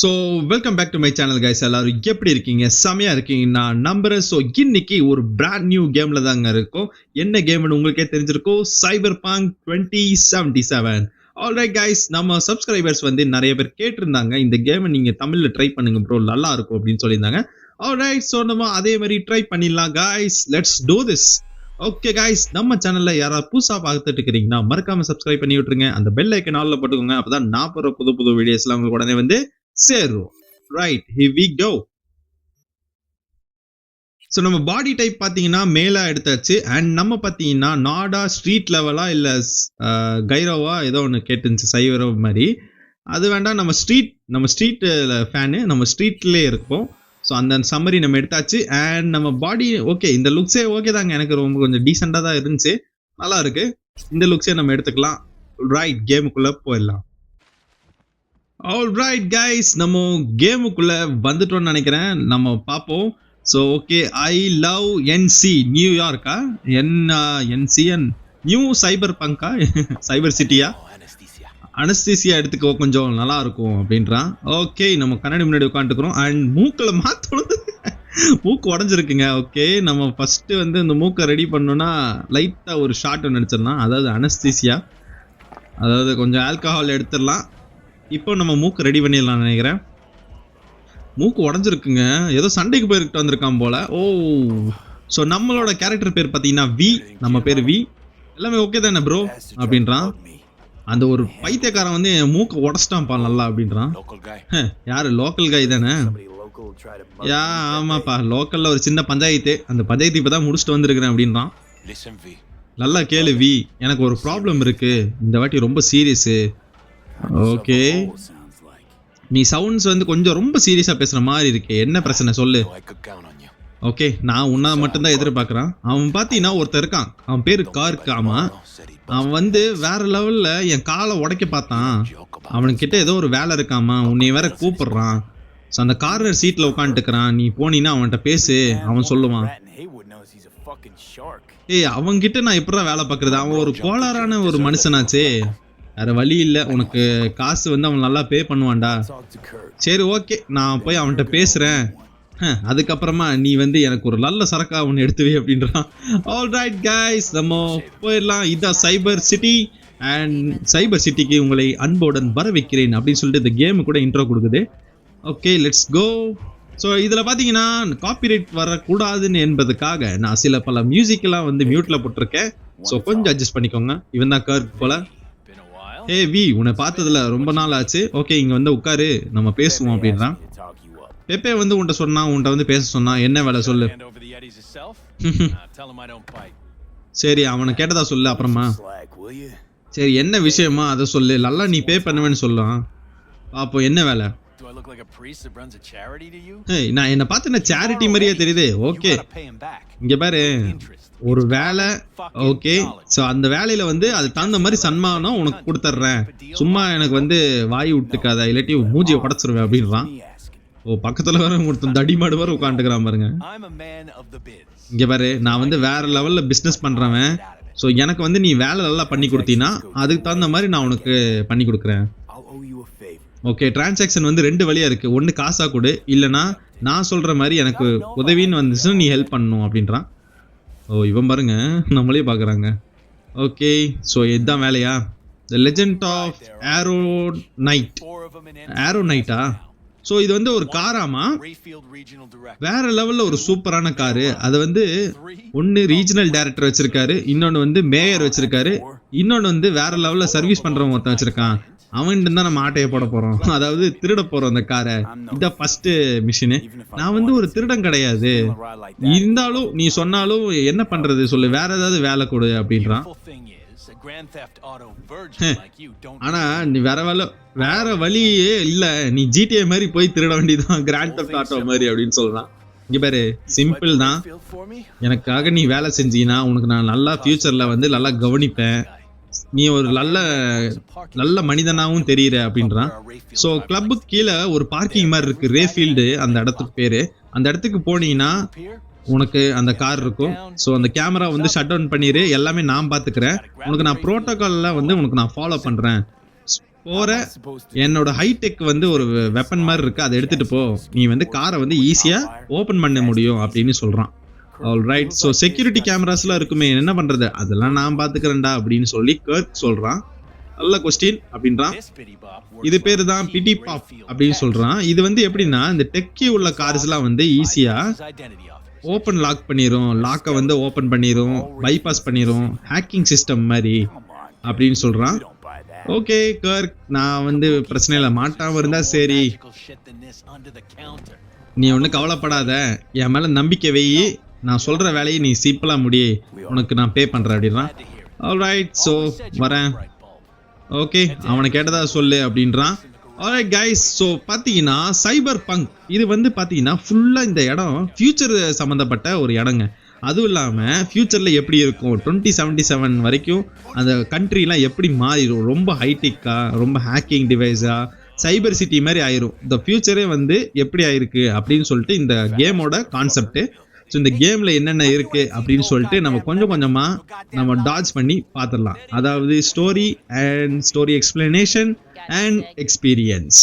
So welcome back to my channel guys. எல்லாரும் எப்படி இருக்கீங்க? செமையா இருக்கீங்க நான் நம்புறேன். ஸோ இன்னைக்கு ஒரு பிராண்ட் நியூ கேம்ல தாங்க இருக்கும். என்ன கேம்னு உங்களுக்கே தெரிஞ்சிருக்கும். Cyberpunk 2077. ஆல்ரைட் கைஸ், நம்ம சப்ஸ்கிரைபர்ஸ் வந்து நிறைய பேர் கேட்டிருந்தாங்க, இந்த கேமை நீங்க தமிழ்ல ட்ரை பண்ணுங்க ப்ரோ, நல்லா இருக்கும் அப்படின்னு சொல்லியிருந்தாங்க. ஆல்ரைட், ஸோ நம்ம அதே மாதிரி ட்ரை பண்ணிடலாம் guys. Let's do this. Okay guys, நம்ம சேனல்ல யாராவது புதுசா பார்த்துட்டு இருக்கிறீங்கன்னா மறக்காம சப்ஸ்கிரைப் பண்ணி விட்டுருங்க. அந்த பெல் ஐக்கன் ஆல்ல போட்டுக்கோங்க. அப்பதான் நான் போற புது புது வீடியோஸ்லாம் உங்களுக்கு உடனே வந்து சேரும். Right, here we go. So நம்ம பாடி டைப் பார்த்தீங்கன்னா மேலா எடுத்தாச்சு. அண்ட் நம்ம பார்த்தீங்கன்னா நாடா ஸ்ட்ரீட் லெவலா இல்லை கைரோவா ஏதோ ஒன்று கேட்டுருந்துச்சு, சைவரோ மாதிரி. அது வேண்டாம், நம்ம ஸ்ட்ரீட் ஃபேனு, நம்ம ஸ்ட்ரீட்லேயே இருப்போம். ஸோ அந்த சம்மரி நம்ம எடுத்தாச்சு. அண்ட் நம்ம பாடி ஓகே, இந்த லுக்ஸே ஓகே தாங்க, எனக்கு ரொம்ப கொஞ்சம் டீசெண்டாக தான் இருந்துச்சு, நல்லா இருக்கு. இந்த லுக்ஸே நம்ம எடுத்துக்கலாம். ரைட், கேமுக்குள்ளே போயிடலாம். ஆல்ரைட் கைஸ், நம்ம கேமுக்குள்ள வந்துட்டோம்னு நினைக்கிறேன். நம்ம பார்ப்போம். So okay, I love NC நியூயார்க்கா, என்சிஎன் நியூ சைபர் பங்கா, சைபர் சிட்டியா, அனஸ்தீசியா எடுத்துக்கோ, கொஞ்சம் நல்லா இருக்கும் அப்படின்றான். ஓகே, நம்ம கண்ணாடி முன்னாடி உட்காந்துக்கிறோம். அண்ட் மூக்கில் மாற்றணும், மூக்கு உடஞ்சிருக்குங்க. ஓகே, நம்ம ஃபர்ஸ்ட் வந்து இந்த மூக்கை ரெடி பண்ணோம்னா லைட்டாக ஒரு ஷார்ட் ஒன்று அடிச்சிடலாம், அதாவது அனஸ்தீசியா, அதாவது கொஞ்சம் ஆல்கஹால் எடுத்துடலாம். இப்போ நம்ம மூக்கு ரெடி பண்ணிடலாம் நினைக்கிறேன். மூக்கு உடஞ்சிருக்குங்க, ஏதோ சண்டைக்கு போயிருக்கிட்டு வந்திருக்கான் போல. ஓ, ஸோ நம்மளோட கேரக்டர் பேர் பார்த்தீங்கன்னா வி, நம்ம பேர் வி. எல்லாமே ஓகே தானே ப்ரோ அப்படின்றான். அந்த ஒரு பைத்தியக்காரன் வந்து என் மூக்கு உடச்சிட்டான்ப்பா நல்லா அப்படின்றான். யாரு? லோக்கல் காய் தானே? யா ஆமாப்பா, லோக்கல்ல ஒரு சின்ன பஞ்சாயத்து, அந்த பஞ்சாயத்து இப்போ தான் முடிச்சுட்டு வந்திருக்கிறேன் அப்படின்றான். நல்லா கேளு வி, எனக்கு ஒரு ப்ராப்ளம் இருக்கு, இந்த வாட்டி ரொம்ப சீரியஸு. ஓகே, நீ சவுண்ட்ஸ் வந்து கொஞ்சம் ரொம்ப சீரியஸா பேசுற மாதிரி இருக்கு, என்ன பிரச்சனை சொல்லு. ஓகே, நான் உன்ன மட்டும் தான் எதிர்பார்க்கறான். அவன் பாத்தீங்கன்னா ஒருத்தர் இருக்கான், அவன் பேரு கார்க்கு. ஆமா, அவன் வந்து வேற லெவல்ல என் காலை உடைக்க பார்த்தான். அவனுக்கிட்ட ஏதோ ஒரு வேலை இருக்காமா, உன்னை வேற கூப்பிடுறான். ஸோ அந்த கார்னர் சீட்ல உட்காந்துட்டுக்கிறான், நீ போனீங்கன்னா அவன்கிட்ட பேசு, அவன் சொல்லுவான். ஏய், அவன்கிட்ட நான் எப்படா வேலை பார்க்கறது, அவன் ஒரு கோளாறான ஒரு மனுஷனாச்சே, வேற வழி இல்லை, உனக்கு காசு வந்து அவன் நல்லா பே பண்ணுவான்டா. சரி ஓகே, நான் போய் அவன்கிட்ட பேசுறேன், அதுக்கப்புறமா நீ வந்து எனக்கு ஒரு நல்ல சரக்கா ஒன்று எடுத்துவே அப்படின்றான். ஆல்ரைட் கைஸ், நம்ம போயிடலாம். இதான் சைபர் சிட்டி. அண்ட் சைபர் சிட்டிக்கு உங்களை அன்புடன் வர வைக்கிறேன் அப்படின்னு சொல்லிட்டு இந்த கேமு கூட இன்ட்ரோ கொடுக்குது. Okay, let's go. ஸோ இதில் பார்த்தீங்கன்னா காப்பிரைட் வரக்கூடாதுன்னு என்பதுக்காக நான் சில பல மியூசிக்கெல்லாம் வந்து மியூட்ல போட்டிருக்கேன். ஸோ கொஞ்சம் அட்ஜஸ்ட் பண்ணிக்கோங்க. இவன் தான் கர்க் போல. ஏ வி, உன்னை பார்த்ததுல ரொம்ப நாள் ஆச்சு. ஓகே, இங்க வந்து உட்காரு, நம்ம பேசுவோம் அப்படின்றான். பெப்பே வந்து உன்கிட்ட சொன்னா, உன்கிட்ட வந்து பேச சொன்னா, என்ன வேலை சொல்லு. சரி, அவனை கேட்டதா சொல்லு அப்புறமா. சரி, என்ன விஷயமா அதை சொல்லு, நல்லா நீ பே பண்ணுவேன்னு சொல்லுவான். பாப்போம் என்ன வேலை. நான் என்ன பார்த்து என்ன சேரிட்டி மாதிரியே தெரியுது. ஓகே, இங்க பாரு, ஒரு வேலை. ஓகே, ஸோ அந்த வேலையில வந்து அது தகுந்த மாதிரி சன்மானம் உனக்கு கொடுத்துட்றேன், சும்மா எனக்கு வந்து வாய் விட்டுக்காத, இல்லாட்டி மூஞ்சியை உடச்சிருவேன் அப்படின்றான். ஓ, பக்கத்துல வேற ஒருத்தன் தடிமாடு வேற உட்காந்துக்கிறான் பாருங்க. இங்க பாரு, நான் வந்து வேற லெவல்ல பிசினஸ் பண்றவன். ஸோ எனக்கு வந்து நீ வேலை நல்லா பண்ணி கொடுத்தீங்கன்னா அதுக்கு தகுந்த மாதிரி நான் உனக்கு பண்ணி கொடுக்குறேன். ஓகே, டிரான்சாக்ஷன் வந்து ரெண்டு வழியா இருக்கு, ஒன்று காசா கொடு, இல்லைன்னா நான் சொல்ற மாதிரி எனக்கு உதவின்னு வந்துச்சுன்னா நீ ஹெல்ப் பண்ணணும் அப்படின்றான். ஓ, இவன் பாருங்க நம்மளே பார்க்குறாங்க. ஓகே, ஸோ இதுதான் வேலையா? த legend of aero NAITA? So இது வந்து ஒரு காராமா, வேற லெவல்ல ஒரு சூப்பரான காரு. அது வந்து ஒன்று ரீஜனல் டைரக்டர் வச்சிருக்காரு, இன்னொன்று வந்து மேயர் வச்சிருக்காரு, இன்னொன்று வந்து வேற லெவல்ல சர்வீஸ் பண்றவங்க ஒருத்தன் வச்சிருக்கான். அவன்கிட்ட தான் நம்ம ஆட்டையை போட போறோம், அதாவது திருட போறோம் அந்த காரை. இதான் ஃபர்ஸ்ட் மிஷினு. நான் வந்து ஒரு திருடன் கிடையாது, இருந்தாலும் நீ சொன்னாலும் என்ன பண்றது சொல்லு, வேற ஏதாவது வேலை கொடு அப்படின்றான். ஆனா நீ வேற வழியே இல்ல, நீ ஜிடிஏ மாதிரி போய் திருட வேண்டியதான், கிராண்ட் தெஃப்ட் ஆட்டோ மாதிரி அப்படின்னு சொல்றான். இங்க பாரு, சிம்பிள் தான், எனக்காக நீ வேலை செஞ்சீங்கன்னா உனக்கு நான் நல்லா ஃபியூச்சர்ல வந்து நல்லா கவனிப்பேன், நீ ஒரு நல்ல மனிதனாகவும் தெரியுற அப்படின்றான். ஸோ கிளப்புக்கு கீழே ஒரு பார்க்கிங் மாதிரி இருக்கு, ரேஃபீல்டு அந்த இடத்துக்கு பேரு. அந்த இடத்துக்கு போனீங்கன்னா உனக்கு அந்த கார் இருக்கும். ஸோ அந்த கேமரா வந்து ஷட் டவுன் பண்ணிடு, எல்லாமே நான் பார்த்துக்கிறேன், உனக்கு நான் ப்ரோட்டோகாலில் வந்து உனக்கு நான் ஃபாலோ பண்ணுறேன். போற என்னோட ஹைடெக் வந்து ஒரு வெப்பன் மாதிரி இருக்கு, அதை எடுத்துட்டு போ, நீ வந்து காரை வந்து ஈஸியா ஓபன் பண்ண முடியும் அப்படின்னு சொல்றான். ஆல்ரைட், ஸோ செக்யூரிட்டி கேமராஸ்லாம் இருக்குமே, என்ன பண்றது, அதெல்லாம் நான் பாத்துக்கிறேன்டா அப்படின்னு சொல்லி கர்க் சொல்றான். நல்ல கொஸ்டின் அப்படின்றான். இது பேரு தான் பிடி பாப் அப்படின்னு சொல்றான். இது வந்து எப்படின்னா இந்த டெக்கி உள்ள கார்ஸ்லாம் வந்து ஈஸியா ஓப்பன் லாக் பண்ணிரும், லாக்கை வந்து ஓப்பன் பண்ணிரும், பைபாஸ் பண்ணிரும், ஹேக்கிங் சிஸ்டம் மாதிரி அப்படின்னு சொல்றான். ஓகே கர்க், நான் வந்து பிரச்சனை இல்லை, மாட்டாம இருந்தா சரி, நீ ஒன்றும் கவலைப்படாத, என் மேல நம்பிக்கை வை, நான் சொல்ற வேலையை நீ சிம்பிளா முடி, உனக்கு நான் பே பண்றேன் அப்படின்னா. ஆல்ரைட், ஸோ வரேன். ஓகே, அவனை கேட்டதா சொல்லு அப்படின்றான். ஆல்ரைட் கைஸ், ஸோ பார்த்தீங்கன்னா சைபர் பங்க் இது வந்து பார்த்தீங்கன்னா ஃபுல்லாக இந்த இடம் ஃபியூச்சர் சம்மந்தப்பட்ட ஒரு இடங்க. அதுவும் இல்லாமல் ஃபியூச்சரில் எப்படி இருக்கும் 2077 வரைக்கும் அந்த கண்ட்ரிலாம் எப்படி மாறிடும், ரொம்ப ஹைடெக்காக, ரொம்ப ஹேக்கிங் டிவைஸாக, சைபர் சிட்டி மாதிரி ஆயிரும். இந்த ஃபியூச்சரே வந்து எப்படி ஆயிருக்கு அப்படின்னு சொல்லிட்டு இந்த கேமோட கான்செப்ட். ஸோ இந்த கேமில் என்னென்ன இருக்குது அப்படின்னு சொல்லிட்டு நம்ம கொஞ்சம் கொஞ்சமாக நம்ம டாட்ஜ் பண்ணி பார்த்துடலாம். அதாவது story and story explanation and experience.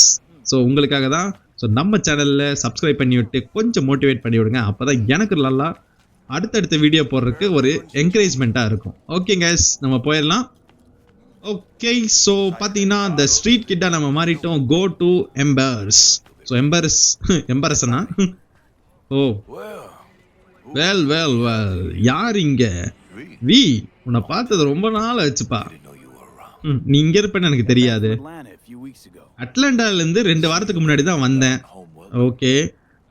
So உங்களுக்காக தான். ஸோ நம்ம சேனலில் சப்ஸ்கிரைப் பண்ணி விட்டு கொஞ்சம் மோட்டிவேட் பண்ணி விடுங்க, அப்போ தான் எனக்கு நல்லா அடுத்தடுத்த வீடியோ போடுறதுக்கு ஒரு என்கரேஜ்மெண்ட்டாக இருக்கும். ஓகே கைஸ், நம்ம போயிடலாம். ஓகே, ஸோ பார்த்தீங்கன்னா இந்த ஸ்ட்ரீட் கிட்ட நம்ம மாறிட்டோம். Go to embers. ஸோ எம்பரஸ்னா ஓ வெல் வெல் வெல், யார் இங்க? வி, உன்னை பார்த்தது ரொம்ப நாள் ஆச்சுப்பா. நீ இங்க இருப்பேன்னு எனக்கு தெரியாது. அட்லாண்டால இருந்து 2 வாரத்துக்கு முன்னாடி தான் வந்தேன். ஓகே,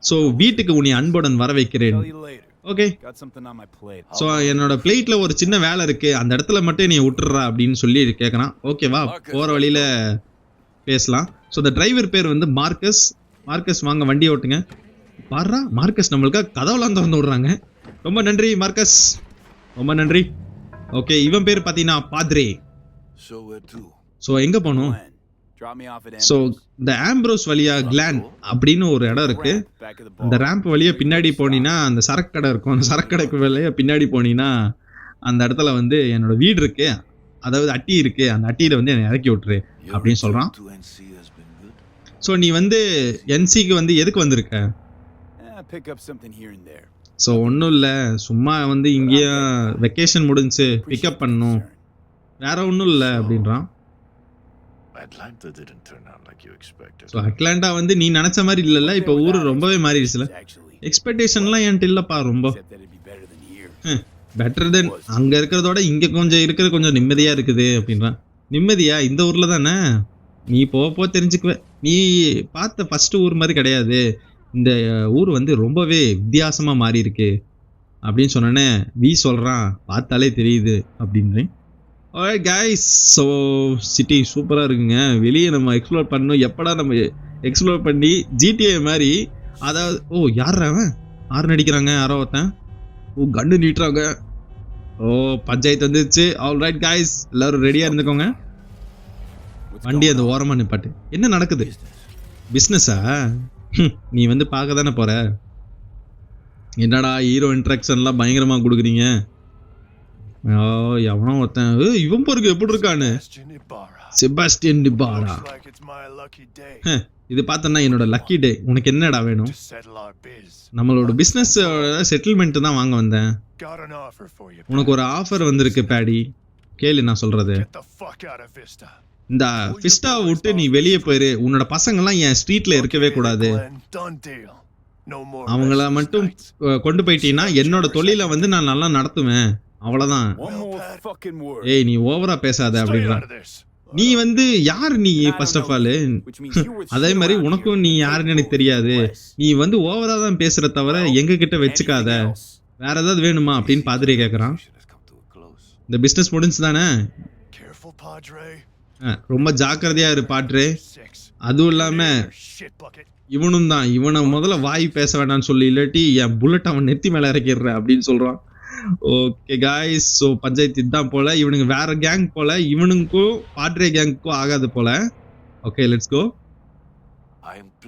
ஸோ வீட்டுக்கு உன்னை அன்புடன் வர வைக்கிறேன். ஓகே, ஸோ என்னோட பிளேட்ல ஒரு சின்ன வேலை இருக்கு, அந்த இடத்துல மட்டும் நீ விட்டுறா அப்படின்னு சொல்லி கேட்கறான். ஓகேவா, போற வழியில பேசலாம். ஸோ இந்த டிரைவர் பேர் வந்து மார்க்கஸ். மார்க்கஸ், வாங்க வண்டி ஓட்டுங்க. பாரா, மார்க்கஸ் நம்மளுக்காக கதவுலாம் திறந்து விடுறாங்க. ரொம்ப நன்றி மார்க்கஸ், ரொம்ப நன்றி. ஓகே, இவன் பேர் பார்த்தீங்கன்னா பாத்ரே. ஸோ எங்க போகணும்? ஸோ இந்த ஆம்ப்ரோஸ் வழியா கிளான் அப்படின்னு ஒரு இடம் இருக்கு. அந்த ரேம்ப் வழியா பின்னாடி போனீங்கன்னா அந்த சரக்கு கடை இருக்கும். அந்த சரக்கு கடைக்கு வழியா பின்னாடி போனீங்கன்னா அந்த இடத்துல வந்து என்னோட வீடு இருக்கு, அதாவது அட்டி இருக்கு, அந்த அட்டியில வந்து என்னை இறக்கி விட்டுரு அப்படின்னு சொல்றான். ஸோ நீ வந்து என்சிக்கு வந்து எதுக்கு வந்திருக்க? ஸோ ஒன்றும் இல்லை, சும்மா வந்து இங்கேயே வெக்கேஷன் முடிஞ்சு பிக்கப் பண்ணணும், வேற ஒன்றும் இல்லை அப்படின்றான். ஸோ அட்லாண்டா வந்து நீ நினைச்ச மாதிரி இல்லைல்ல, இப்போ ஊர் ரொம்பவே மாறிடுச்சுல. எக்ஸ்பெக்டேஷன்லாம் என்கிட்ட இல்லைப்பா, ரொம்ப பெட்டர் தென் அங்கே இருக்கிறதோட இங்கே கொஞ்சம் இருக்கிறது கொஞ்சம் நிம்மதியாக இருக்குது அப்படின்றான். நிம்மதியா? இந்த ஊரில் தானே, நீ போ தெரிஞ்சுக்குவேன். நீ பார்த்த ஃபர்ஸ்ட் ஊர் மாதிரி கிடையாது, இந்த ஊர் வந்து ரொம்பவே வித்தியாசமாக மாறி இருக்கு அப்படின்னு சொன்னோன்னே வி சொல்கிறான், பார்த்தாலே தெரியுது அப்படின்றேன். ஆல்ரைட் கைஸ், ஸோ சிட்டி சூப்பராக இருக்குங்க, வெளியே நம்ம எக்ஸ்ப்ளோர் பண்ணணும். எப்படா நம்ம எக்ஸ்ப்ளோர் பண்ணி ஜிடிஏ மாதிரி, அதாவது ஓ யார் அவன், யார் நடிக்கிறாங்க, யாரோ ஒருத்தன், ஓ கண்டு நீட்டுறாங்க, ஓ பஞ்சாயத்து வந்துருச்சு. ஆல்ரைட் கைஸ், எல்லாரும் ரெடியாக இருந்துக்கோங்க. வண்டி அந்த ஓரமாக நிப்பாட்டு. என்ன நடக்குது? பிஸ்னஸா? நீ வந்து பார்க்க தானே போற, என்னடா ஹீரோ இன்ட்ராக்ஷன்லாம் பயங்கரமாக கொடுக்குறீங்க. ஓ எவனோ ஒருத்தன், இவன் பாருங்க எப்படி இருக்கான்னு, செபாஸ்டியன் டிபாரா. இது பார்த்தனா என்னோட லக்கி டே. உனக்கு என்னடா வேணும்? நம்மளோட பிஸ்னஸ் செட்டில்மெண்ட் தான் வாங்க வந்தேன். உனக்கு ஒரு ஆஃபர் வந்திருக்கு பேடி, கேளு நான் சொல்றது. இந்த ஃபிஸ்டா விட்டு நீ வெளியே போயிரு, உன்னோட பசங்கள்லாம் என் ஸ்ட்ரீட்ல இருக்கவே கூடாது, அவங்கள மட்டும் கொண்டு போயிட்டீங்கன்னா என்னோட தொழிலை வந்து நான் நல்லா நடத்துவேன், அவ்வளவுதான். ஏய் நீ ஓவரா பேசாத அப்படின்றான். நீ வந்து யார் நீ ஃபர்ஸ்ட் ஆஃப் ஆல், அதே மாதிரி உனக்கும் நீ யாருன்னு எனக்கு தெரியாது, நீ வந்து ஓவரா தான் பேசுற தவிர எங்க கிட்ட வச்சுக்காத, வேற ஏதாவது வேணுமா அப்படின்னு பாதிரி கேட்கறான். இந்த பிசினஸ் முடிஞ்சு தானே, ரொம்ப ஜாக்கிரதையா இரு பாட்ரே. அதுவும் இல்லாம இவனும் தான், இவனை முதல்ல வாய் பேச வேண்டாம்னு சொல்லி, இல்லாட்டி என் புல்லட் அவன் நெத்தி மேல இறக்கிடுற அப்படின்னு சொல்றான். ஓகே காய்ஸ், ஸோ பஞ்சாயத்து இதுதான் போல, இவனுங்க வேற கேங் போல, இவனுக்கும் பாட்ரே கேங்குக்கும் ஆகாது போல. Okay let's go.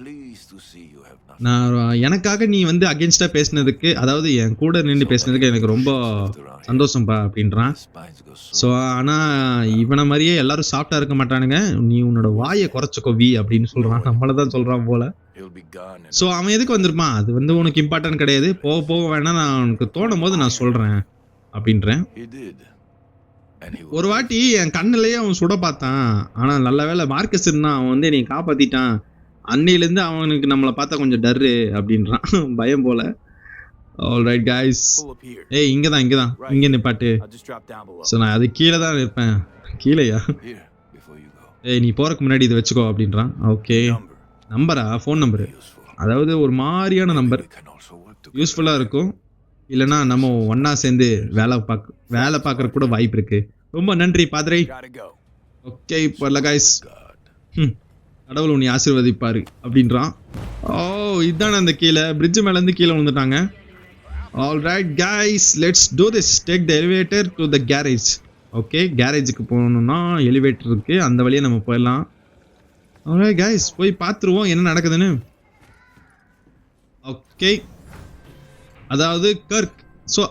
pleased to see you have nothing. நான் எனக்காக நீ வந்து அகைன்ஸ்டா பேசினதுக்கு, அதாவது என் கூட நின்று பேசினதுக்கு எனக்கு ரொம்ப சந்தோஷம்பா அப்படின்றான். Spines go so. ஸோ ஆனால் இவனை மாதிரியே எல்லாரும் சாஃப்டா இருக்க மாட்டானுங்க. நீ உன்னோட வாயை குறைச்சிக்கோ வி அப்படின்னு சொல்றான். நம்மள தான் சொல்றான் போல. He'll be gone. ஸோ அவன் எதுக்கு வந்திருப்பான்? அது வந்து உனக்கு இம்பார்ட்டன்ட் கிடையாது. போக போக வேணா நான் உனக்கு தோணும் போது நான் சொல்றேன் அப்படின்றேன். He did. And he ஒரு வாட்டி என் கண்ணிலேயே அவன் சுட பார்த்தான். ஆனா நல்ல வேளை மார்க்கஸ் இருந்தான். அவன் வந்து என்னை காப்பாத்திட்டான். அன்னையிலேருந்து அவனுக்கு நம்மளை பார்த்தா கொஞ்சம் டர்ரு அப்படின்றான். பயம் போல. Alright guys. pull up here. ஏய் இங்கதான் இங்க நிப்பாட்டு. I'll just drop down below. So நான் அது கீழே தான் இருப்பேன். கீழேயா? Here, before you go. ஏய் நீ போறதுக்கு முன்னாடி இதை வச்சுக்கோ அப்படின்றான். ஓகே. Number. நம்பரா? Phone number. Useful. அதாவது ஒரு மாதிரியான number. We can also work together. யூஸ்ஃபுல்லா இருக்கும். இல்லைன்னா நம்ம ஒண்ணா சேர்ந்து வேலை பார்க்கற கூட வாய்ப்பு இருக்கு. ரொம்ப நன்றி பாத்ரே. Gotta go. ஓகே பரல கைஸ். God. கடவுள் உன்னை ஆசீர்வதிப்பாரு அப்படின்றான். ஓ இதான அந்த கீழே பிரிட்ஜ் மேல இருந்து கீழே விழுந்துட்டாங்க. Alright guys, let's do this. Take the elevator to the garage. Okay, கேரேஜுக்கு போகணும்னா எலிவேட்டர் இருக்கு, அந்த வழியா நம்ம போயிடலாம். ஆல்ரைட் கைஸ், போய் பார்த்துருவோம் என்ன நடக்குதுன்னு. ஓகே, அதாவது கர்க். ஸோ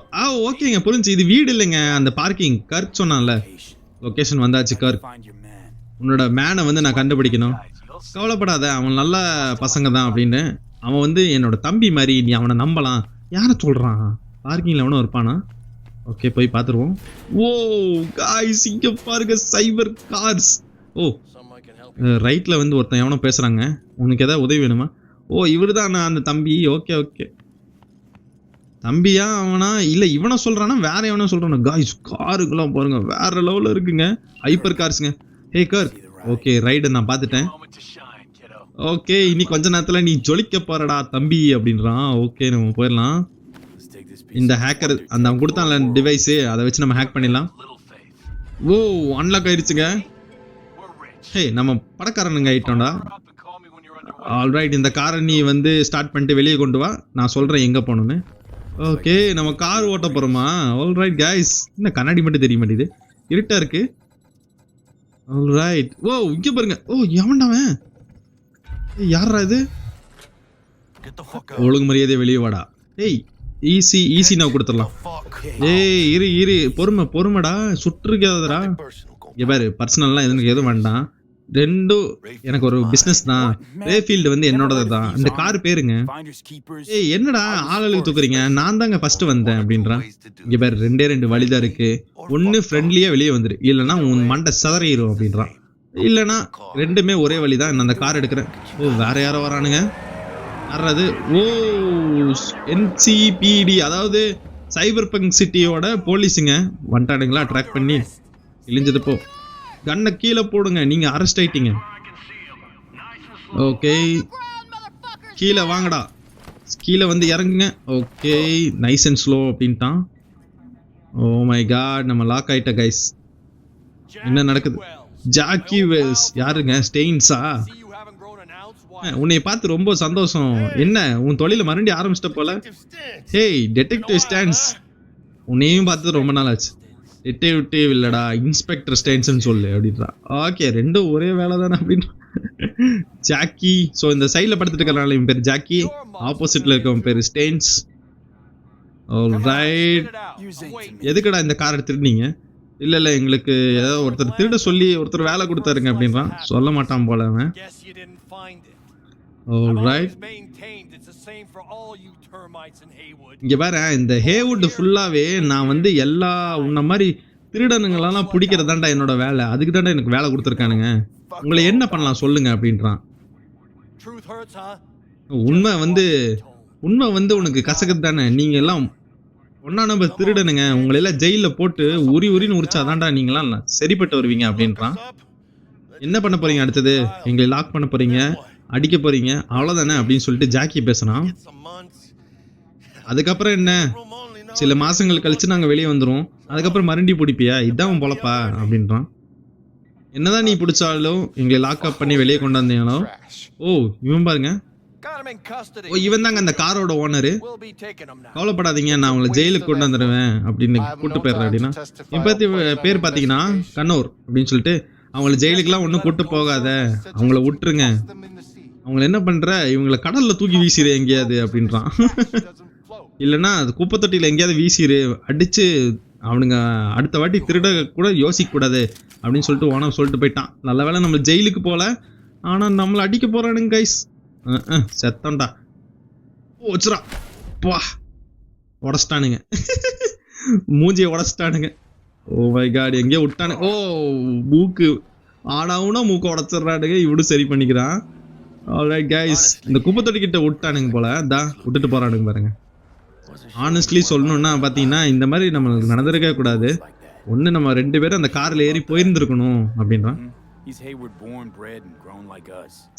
ஓகேங்க, புரிஞ்சு. இது வீடு இல்லைங்க, அந்த பார்க்கிங். கர்க் சொன்னான்ல, லொக்கேஷன் வந்தாச்சு. Garg, Find your man. உன்னோட மேனை வந்து நான் கண்டுபிடிக்கணும். கவலைப்படாத, அவன் நல்ல பசங்க தான் அப்படின்னு. அவன் வந்து என்னோட தம்பி மாதிரி, நீ அவனை நம்பலாம். யாரை சொல்றான்? பார்க்கிங்ல எவனும் இருப்பானா? ஓகே, போய் பார்த்துருவோம். ஓ காய்ஸ், இங்க பாருங்க, cyber cars. Oh Someone can help you. ரைட்ல வந்து ஒருத்தன் எவனோ பேசுறாங்க. உனக்கு ஏதாவது உதவி வேணுமா? ஓ இவரு தான் நான் அந்த தம்பி. ஓகே ஓகே, தம்பியா அவனா? இல்ல இவனை சொல்றானா வேற எவனோ சொல்றானா? காய்ஸ், காருக்கெல்லாம் பாருங்க, வேற லெவல்ல இருக்குங்க. ஹைப்பர் கார்ஸ்ங்க. ஹே கர்க். ஓகே, ரைடு நான் பார்த்துட்டேன். Moment to shine, kiddo. Okay, இனி கொஞ்ச நேரத்துல நீ ஜொலிக்க போறடா தம்பி அப்படின்றான். ஓகே, நம்ம போயிடலாம். Let's take this piece. இந்த ஹேக்கர் அந்த அவன் கொடுத்தான்ல டிவைஸ், அதை வச்சு நம்ம ஹேக் பண்ணிடலாம். Little faith. ஓ அன்லாக் ஆயிடுச்சுங்க. We're rich. ஹே, நம்ம பணக்காரனுங்க ஆயிட்டோம்டா. Up and call me when you're underway. Alright, இந்த காரை நீ வந்து ஸ்டார்ட் பண்ணிட்டு வெளியே கொண்டு வா, நான் சொல்றேன் எங்க போகணும்னு. ஓகே, நம்ம கார் ஓட்ட போறோமா? ஆல்ரைட் கைஸ், என்ன கண்ணாடி மட்டும் தெரிய மாட்டேங்குது, இருட்டா இருக்கு. ஆல்ரைட். ஓ இங்க பாருங்க. ஓ எவன்டாவன்? யாரா இது? Get the fuck out. ஒழுங்கு மரியாதை வெளியே வாடா. ஏய் ஈஸி நான் கொடுத்துடலாம். Fuck. ஏய் இரு பொறுமைடா, சுற்றுக்காதடா. Personal. Go. இங்க பாரு, பர்சனல்லாம் எதுவும் வேண்டாம். ரெண்டும் எனக்கு ஒரு பிசினஸ் தான். ரேஃபீல்டு வந்து என்னோடது தான். இந்த கார் பேருங்க. Finders keepers. ஏய் என்னடா ஆளுக்கு தூக்குறீங்க? நான் தாங்க ஃபர்ஸ்ட் வந்தேன் அப்படின்றான். இங்க பாரு, ரெண்டு வழிதான் இருக்கு. ஒன்னு ஃப்ரெண்ட்லியா வெளியே வந்துரு, இல்லைன்னா உன் மண்டை சதறிடும் அப்படின்றான். இல்லைன்னா ரெண்டுமே ஒரே வழிதான். நான் அந்த கார் எடுக்கிறேன். ஓ வேற யாரோ வரானுங்க. யாராது? ஓ NCPD, அதாவது சைபர் பங்க் சிட்டியோட போலீஸுங்க வந்துட்டானுங்களா. ட்ராக் பண்ணி இழிஞ்சது போ. கண்ணை கீழே போடுங்க, நீங்க அரெஸ்ட் ஆயிட்டீங்க. ஓகே, கீழே வாங்கடா, கீழே வந்து இறங்குங்க. ஓகே, நைஸ் அண்ட் ஸ்லோ அப்படின்ட்டான். ஓ மை காட், நம்ம லாக் ஆயிட்ட கைஸ். என்ன நடக்குது? ஜாக்கி வெல்ஸ் யாருங்க? ஸ்டெயின்ஸா? See you haven't grown an ounce. Why? உன்னை பார்த்து ரொம்ப சந்தோஷம். என்ன உன் தொழில மறுபடியும் ஆரம்பிச்சிட்ட போல. ஹேய் டெடெக்டிவ் ஸ்டான்ஸ், உன்னையும் பார்த்து ரொம்ப நாள் ஆச்சு. டிடெக்டிவ் இல்லடா, இன்ஸ்பெக்டர் ஸ்டேன்ஸ்னு சொல்லு அப்படின்றா. ஓகே, ரெண்டும் ஒரே வேலை தானே அப்படின்னு. ஜாக்கி. ஸோ இந்த சைடில் படுத்துட்டு இருக்கிறனால இவன் பேர் ஜாக்கி, ஆப்போசிட்ல இருக்கவன் பேர் ஸ்டேன்ஸ். ஆல்ரைட். எதுக்குடா இந்த காரை திருடினீங்க? இல்ல எங்களுக்கு ஏதோ ஒருத்தர் திருட சொல்லி ஒருத்தர் வேலை கொடுத்தாருங்க அப்படின்றான். சொல்ல மாட்டான் போல அவன். Guess you didn't find it. Alright. Always maintained it's the same for all you termites in Haywood. இங்க பாரு, இந்த ஹேவுட் ஃபுல்லாவே நான் வந்து எல்லா உன்ன மாதிரி திருடனுங்களெல்லாம் பிடிக்கிறதாண்டா என்னோட வேலை. அதுக்கு தாண்டா எனக்கு வேலை கொடுத்துருக்கானுங்க. உங்களை என்ன பண்ணலாம் சொல்லுங்க அப்படின்றான். Truth hurts, huh? உண்மை வந்து உனக்கு கசக்குது தானே. நீங்க எல்லாம் ஒன்னா நம்பர் திருடனுங்க. உங்களை எல்லாம் ஜெயில போட்டு உரின்னு உரிச்சாதான்டா நீங்களாம் சரிப்பட்டு வருவீங்க அப்படின்றான். என்ன பண்ண போறீங்க அடுத்தது? எங்களை லாக் பண்ண போறீங்க, அடிக்க போறீங்க, அவ்வளவுதானே அப்படின்னு சொல்லிட்டு ஜாக்கி பேசுறான். அதுக்கப்புறம் என்ன? சில மாசங்கள் கழிச்சு நாங்க வெளியே வந்துரும். அதுக்கப்புறம் மறுபடி பிடிப்பியா? இதான் பொழப்பா அப்படின்றான். என்னதான் நீ பிடிச்சாலும் எங்களை லாக் அப் பண்ணி வெளியே கொண்டு வந்தீங்களோ. ஓ இவன் பாருங்க. ஓ இவன் தாங்க அந்த காரோட ஓனரு. கவலைப்படாதீங்க, நான் உங்களை ஜெயிலுக்கு கொண்டு வந்துடுவேன் அப்படின்னு கூட்டு போயிடுறேன் அப்படின்னா. இப்ப பேர் பாத்தீங்கன்னா கண்ணூர் அப்படின்னு சொல்லிட்டு, அவங்கள ஜெயிலுக்குலாம் ஒன்றும் கூட்டு போகாத, அவங்கள விட்டுருங்க. அவங்கள என்ன பண்ற, இவங்கள கடல்ல தூக்கி வீசிரு எங்கேயாவது அப்படின்றான். இல்லைன்னா அது குப்பை தொட்டியில் எங்கேயாவது வீசிரு, அடிச்சு அவனுங்க அடுத்த வாட்டி திருட கூட யோசிக்க கூடாது அப்படின்னு சொல்லிட்டு ஓனர் சொல்லிட்டு போயிட்டான். நல்ல வேளை நம்ம ஜெயிலுக்கு போல, ஆனா நம்மள அடிக்க போறானுங்க கைஸ். செத்தண்டா போச்சுரா, பா உடச்சிட்டானுங்க. மூஞ்சியை உடச்சிட்டானுங்க. ஓ மை காட், எங்கேயோ விட்டானு. ஓ மூக்கு ஆனாவுனா மூக்க உடச்சிட்றானுங்க. இவனும் சரி பண்ணிக்கிறான். ஆல்ரைட் கைஸ், இந்த குப்பை தொட்டி கிட்ட விட்டானுங்க போல, விட்டுட்டு போறானுங்க பாருங்க. ஆனஸ்ட்லி சொல்லணும்னா பார்த்தீங்கன்னா இந்த மாதிரி நம்மளுக்கு நடந்திருக்கவே கூடாது. ஒன்று நம்ம 2 பேரும் அந்த காரில் ஏறி போயிருந்துருக்கணும் அப்படின்றான்.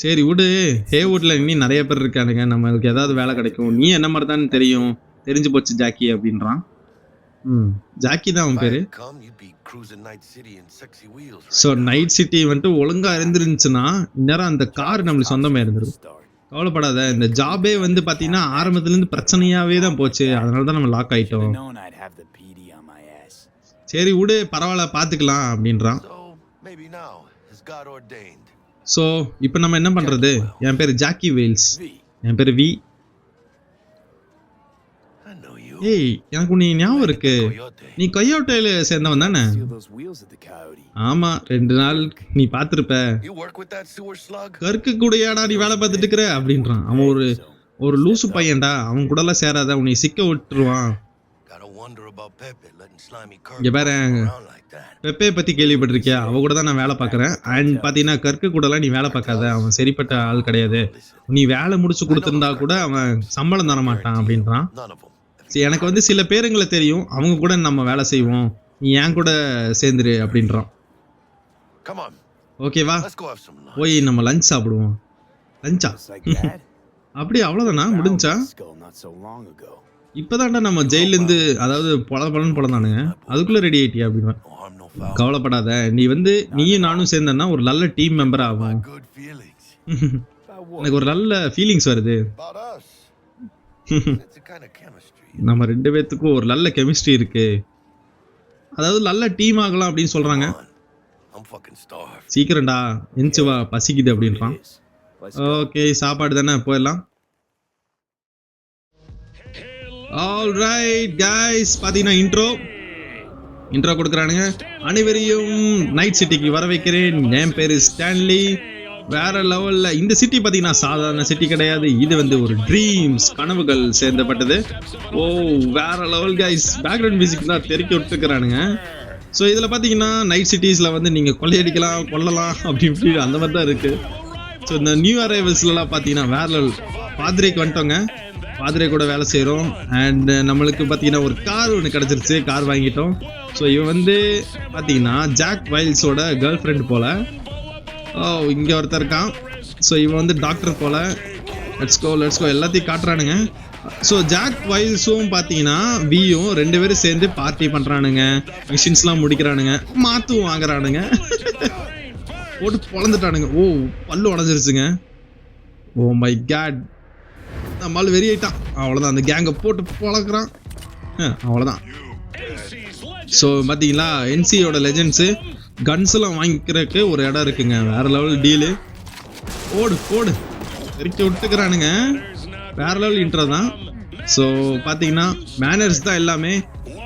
சரி விடு, ஹேவுட்ல இன்னும் நிறைய பேர் இருக்கானுங்க, நம்மளுக்கு ஏதாவது வேலை கிடைக்கும், நீ என்ன மாதிரி தான் தெரியும், தெரிஞ்சு போச்சு ஜாக்கி அப்படின்றான். ஜாக்கி தான் அவன் பேரு. ஸோ நைட் சிட்டி வந்துட்டு ஒழுங்கா இருந்துருந்துச்சுன்னா இந்நேரம் அந்த கார் நம்மளுக்கு சொந்தமாக இருந்துருக்கும். கவலைப்படாத, இந்த ஜாபே வந்து பார்த்தீங்கன்னா ஆரம்பத்துலேருந்து பிரச்சனையாகவே தான் போச்சு, அதனால தான் நம்ம லாக் ஆகிட்டோம். சரி விடு, பரவாயில்ல பார்த்துக்கலாம் அப்படின்றான். ஸோ இப்போ நம்ம என்ன பண்ணுறது, என் பேர் ஜாக்கி வேல்ஸ், என் பேர் வி. ஏய் எனக்கு நீ ஞாபகம் இருக்கு, நீ கொயோட்டோல சேர்ந்தவன் தானே? ஆமா, 2 நாள் நீ பார்த்திருப்ப. கருக்கு கூடயாடா நீ வேலை பார்த்துட்டு இருக்கிற அப்படின்றான். அவன் ஒரு லூசு பையன்டா, அவன் கூட எல்லாம் சேராத, உன்னை சிக்க விட்டுருவான். இங்க பாரு, பெப்பே பத்தி கேள்விப்பட்டிருக்கியா? அவ கூட தான் நான் வேலை பார்க்கறேன். அண்ட் பாத்தீங்கன்னா கற்கு கூட எல்லாம் நீ வேலை பார்க்காத, அவன் சரிப்பட்ட ஆள் கிடையாது. நீ வேலை முடிச்சு கொடுத்திருந்தா கூட அவன் சம்பளம் தர மாட்டான் அப்படின்றான். எனக்கு வந்து சில பேருங்களை தெரியும், அவங்க கூட நம்ம வேலை செய்வோம், நீ ஏன் கூட சேர்ந்துரு அப்படின்றான். ஓகேவா, போய் நம்ம லஞ்ச் சாப்பிடுவோம். லஞ்சா? அப்படி அவ்வளோதானா, முடிஞ்சா? இப்போதான்டா நம்ம ஜெயிலேருந்து, அதாவது பலன்னு பொழந்தானுங்க, அதுக்குள்ளே ரெடி ஆயிட்டியா அப்படின்னா. கவலைப்படாத, நீ வந்து நீயும் நானும் சேர்ந்தன்னா ஒரு நல்ல டீம் மெம்பர் ஆகும். எனக்கு ஒரு நல்ல ஃபீலிங்ஸ் வருது. நம்ம 2 பேத்துக்கும் ஒரு நல்ல கெமிஸ்ட்ரி இருக்கு, அதாவது நல்ல டீம் ஆகலாம் அப்படின்னு சொல்றாங்க. சீக்கிரம்டா எந்திச்சு வா, பசிக்குது அப்படின்றான். ஓகே சாப்பாடு தானே, போயிடலாம். ஆல்ரைட் கைஸ், பாத்தீங்கன்னா இன்ட்ரோ கொடுக்குறானுங்க. அனைவரையும் நைட் சிட்டிக்கு வர வைக்கிறேன். என் பேரு ஸ்டான்லி. வேற லெவல்ல இந்த சிட்டி பாத்தீங்கன்னா சாதாரண சிட்டி கிடையாது, இது வந்து ஒரு ட்ரீம்ஸ், கனவுகள் சேர்ந்தப்பட்டது. ஓ வேற லெவல் கைஸ், பேக்ரவுண்ட் மியூசிக் தான் தெறிக்க விட்டுருக்கிறானுங்க. ஸோ இதில் பார்த்தீங்கன்னா நைட் சிட்டிஸில் வந்து நீங்கள் கொள்ளையடிக்கலாம், கொல்லலாம் அப்படி இப்படி அந்த மாதிரி தான் இருக்குது. ஸோ இந்த நியூ அரைவல்ஸ்லாம் பார்த்தீங்கன்னா வேற லெவல். பாத்ரேக்கு வந்துட்டோங்க, பாத்ரே கூட வேலை செய்கிறோம். அண்ட் நம்மளுக்கு பார்த்தீங்கன்னா ஒரு கார் ஒன்று கிடச்சிருச்சு, கார் வாங்கிட்டோம். ஸோ இவன் வந்து பார்த்தீங்கன்னா ஜாக் வைல்ஸோட கேர்ள் ஃப்ரெண்ட் போல். ஓ இங்கே ஒருத்தர் இருக்கான். ஸோ இவன் வந்து டாக்டர் போல். லெட்ஸ் கோ எல்லாத்தையும் காட்டுறானுங்க. ஸோ ஜாக் வைல்ஸும் பார்த்தீங்கன்னா வியும் 2 பேரும் சேர்ந்து பார்ட்டி பண்ணுறானுங்க, மிஷின்ஸ்லாம் முடிக்கிறானுங்க, மாற்றும் வாங்குறானுங்க, போட்டு பொழந்துட்டானுங்க. ஓ பல்லு உடஞ்சிருச்சுங்க. ஓ மை காட், நம்மளால வெறியாயிட்டான். அவ்வளோதான், அந்த கேங்கை போட்டு பொழக்கிறான். அவ்வளோதான். ஸோ பார்த்தீங்களா என்சியோட லெஜெண்ட்ஸு கன்ஸ் எல்லாம் வாங்கிக்கிறதுக்கு ஒரு இடம் இருக்குங்க, வேற லெவல் டீலு. போடு தெரிக்க விட்டுக்கிறானுங்க, வேற லெவல் இன்ட்ரோ தான். ஸோ பார்த்தீங்கன்னா மேனர்ஸ் தான் எல்லாமே.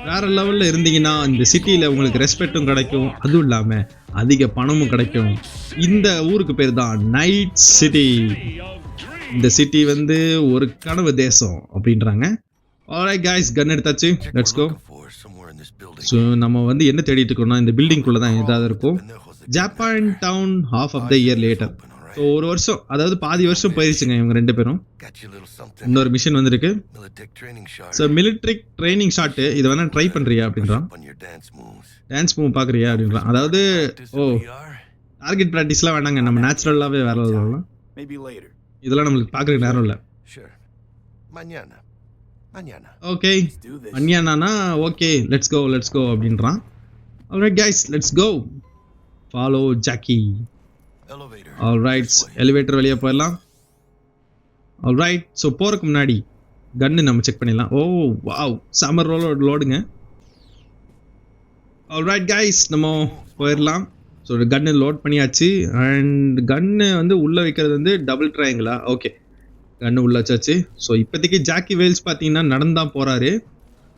வேற லெவலில் இருந்தீங்கன்னா இந்த சிட்டியில் உங்களுக்கு ரெஸ்பெக்டும் கிடைக்கும், அதுவும் இல்லாமல் அதிக பணமும் கிடைக்கும். இந்த ஊருக்கு பேர் தான் நைட் சிட்டி. இந்த சிட்டி வந்து ஒரு கனவு தேசம் அப்படின்றாங்க. ஆல்ரைட் கைஸ், கன் எடுத்தாச்சு, லெட்ஸ் கோ. ஸோ நம்ம வந்து என்ன தேடிட்டு இருக்கோம்னா இந்த பில்டிங்குள்ளே தான் ஏதாவது இருக்கும். Japan down half of the year later. So ஒரு வருஷம், அதாவது பாதி வருஷம் போயிருச்சுங்க இவங்க 2 பேரும். இன்னொரு மிஷன் வந்திருக்கு. ஸோ மிலிட்ரி ட்ரைனிங் ஷாட்டு, இதை வேணா ட்ரை பண்ணுறியா அப்படின்றான். டான்ஸ் மூவ் பார்க்குறியா அப்படின்றான். அதாவது டார்கெட் ப்ராக்டிஸ்லாம் வேணாங்க, நம்ம நேச்சுரலாகவே வேற வரலாம், இதெல்லாம் நம்மளுக்கு பார்க்குறதுக்கு நேரம் இல்லை. ஓகே மன்யானா ஓகே, லெட்ஸ் கோ அப்படின்றான். Alright guys, let's go, follow Jackie. Alright, elevator வெளியே போயிடலாம். ஆல்ரைட், ஸோ போகிறதுக்கு முன்னாடி கன்னு நம்ம செக் பண்ணிடலாம். ஓ வாவ், சம்மர் லோடுங்க. ஆல்ரைட் கைஸ், நம்ம போயிடலாம். ஸோ கன்னு லோட் பண்ணியாச்சு. அண்ட் கன்னு வந்து உள்ளே வைக்கிறது வந்து டபுள் ட்ரையாங்கிளா? ஓகே, கன்னு உள்ள வச்சாச்சு. ஸோ இப்போதைக்கு ஜாக்கி வேல்ஸ் பார்த்தீங்கன்னா நடந்தான் போகிறாரு.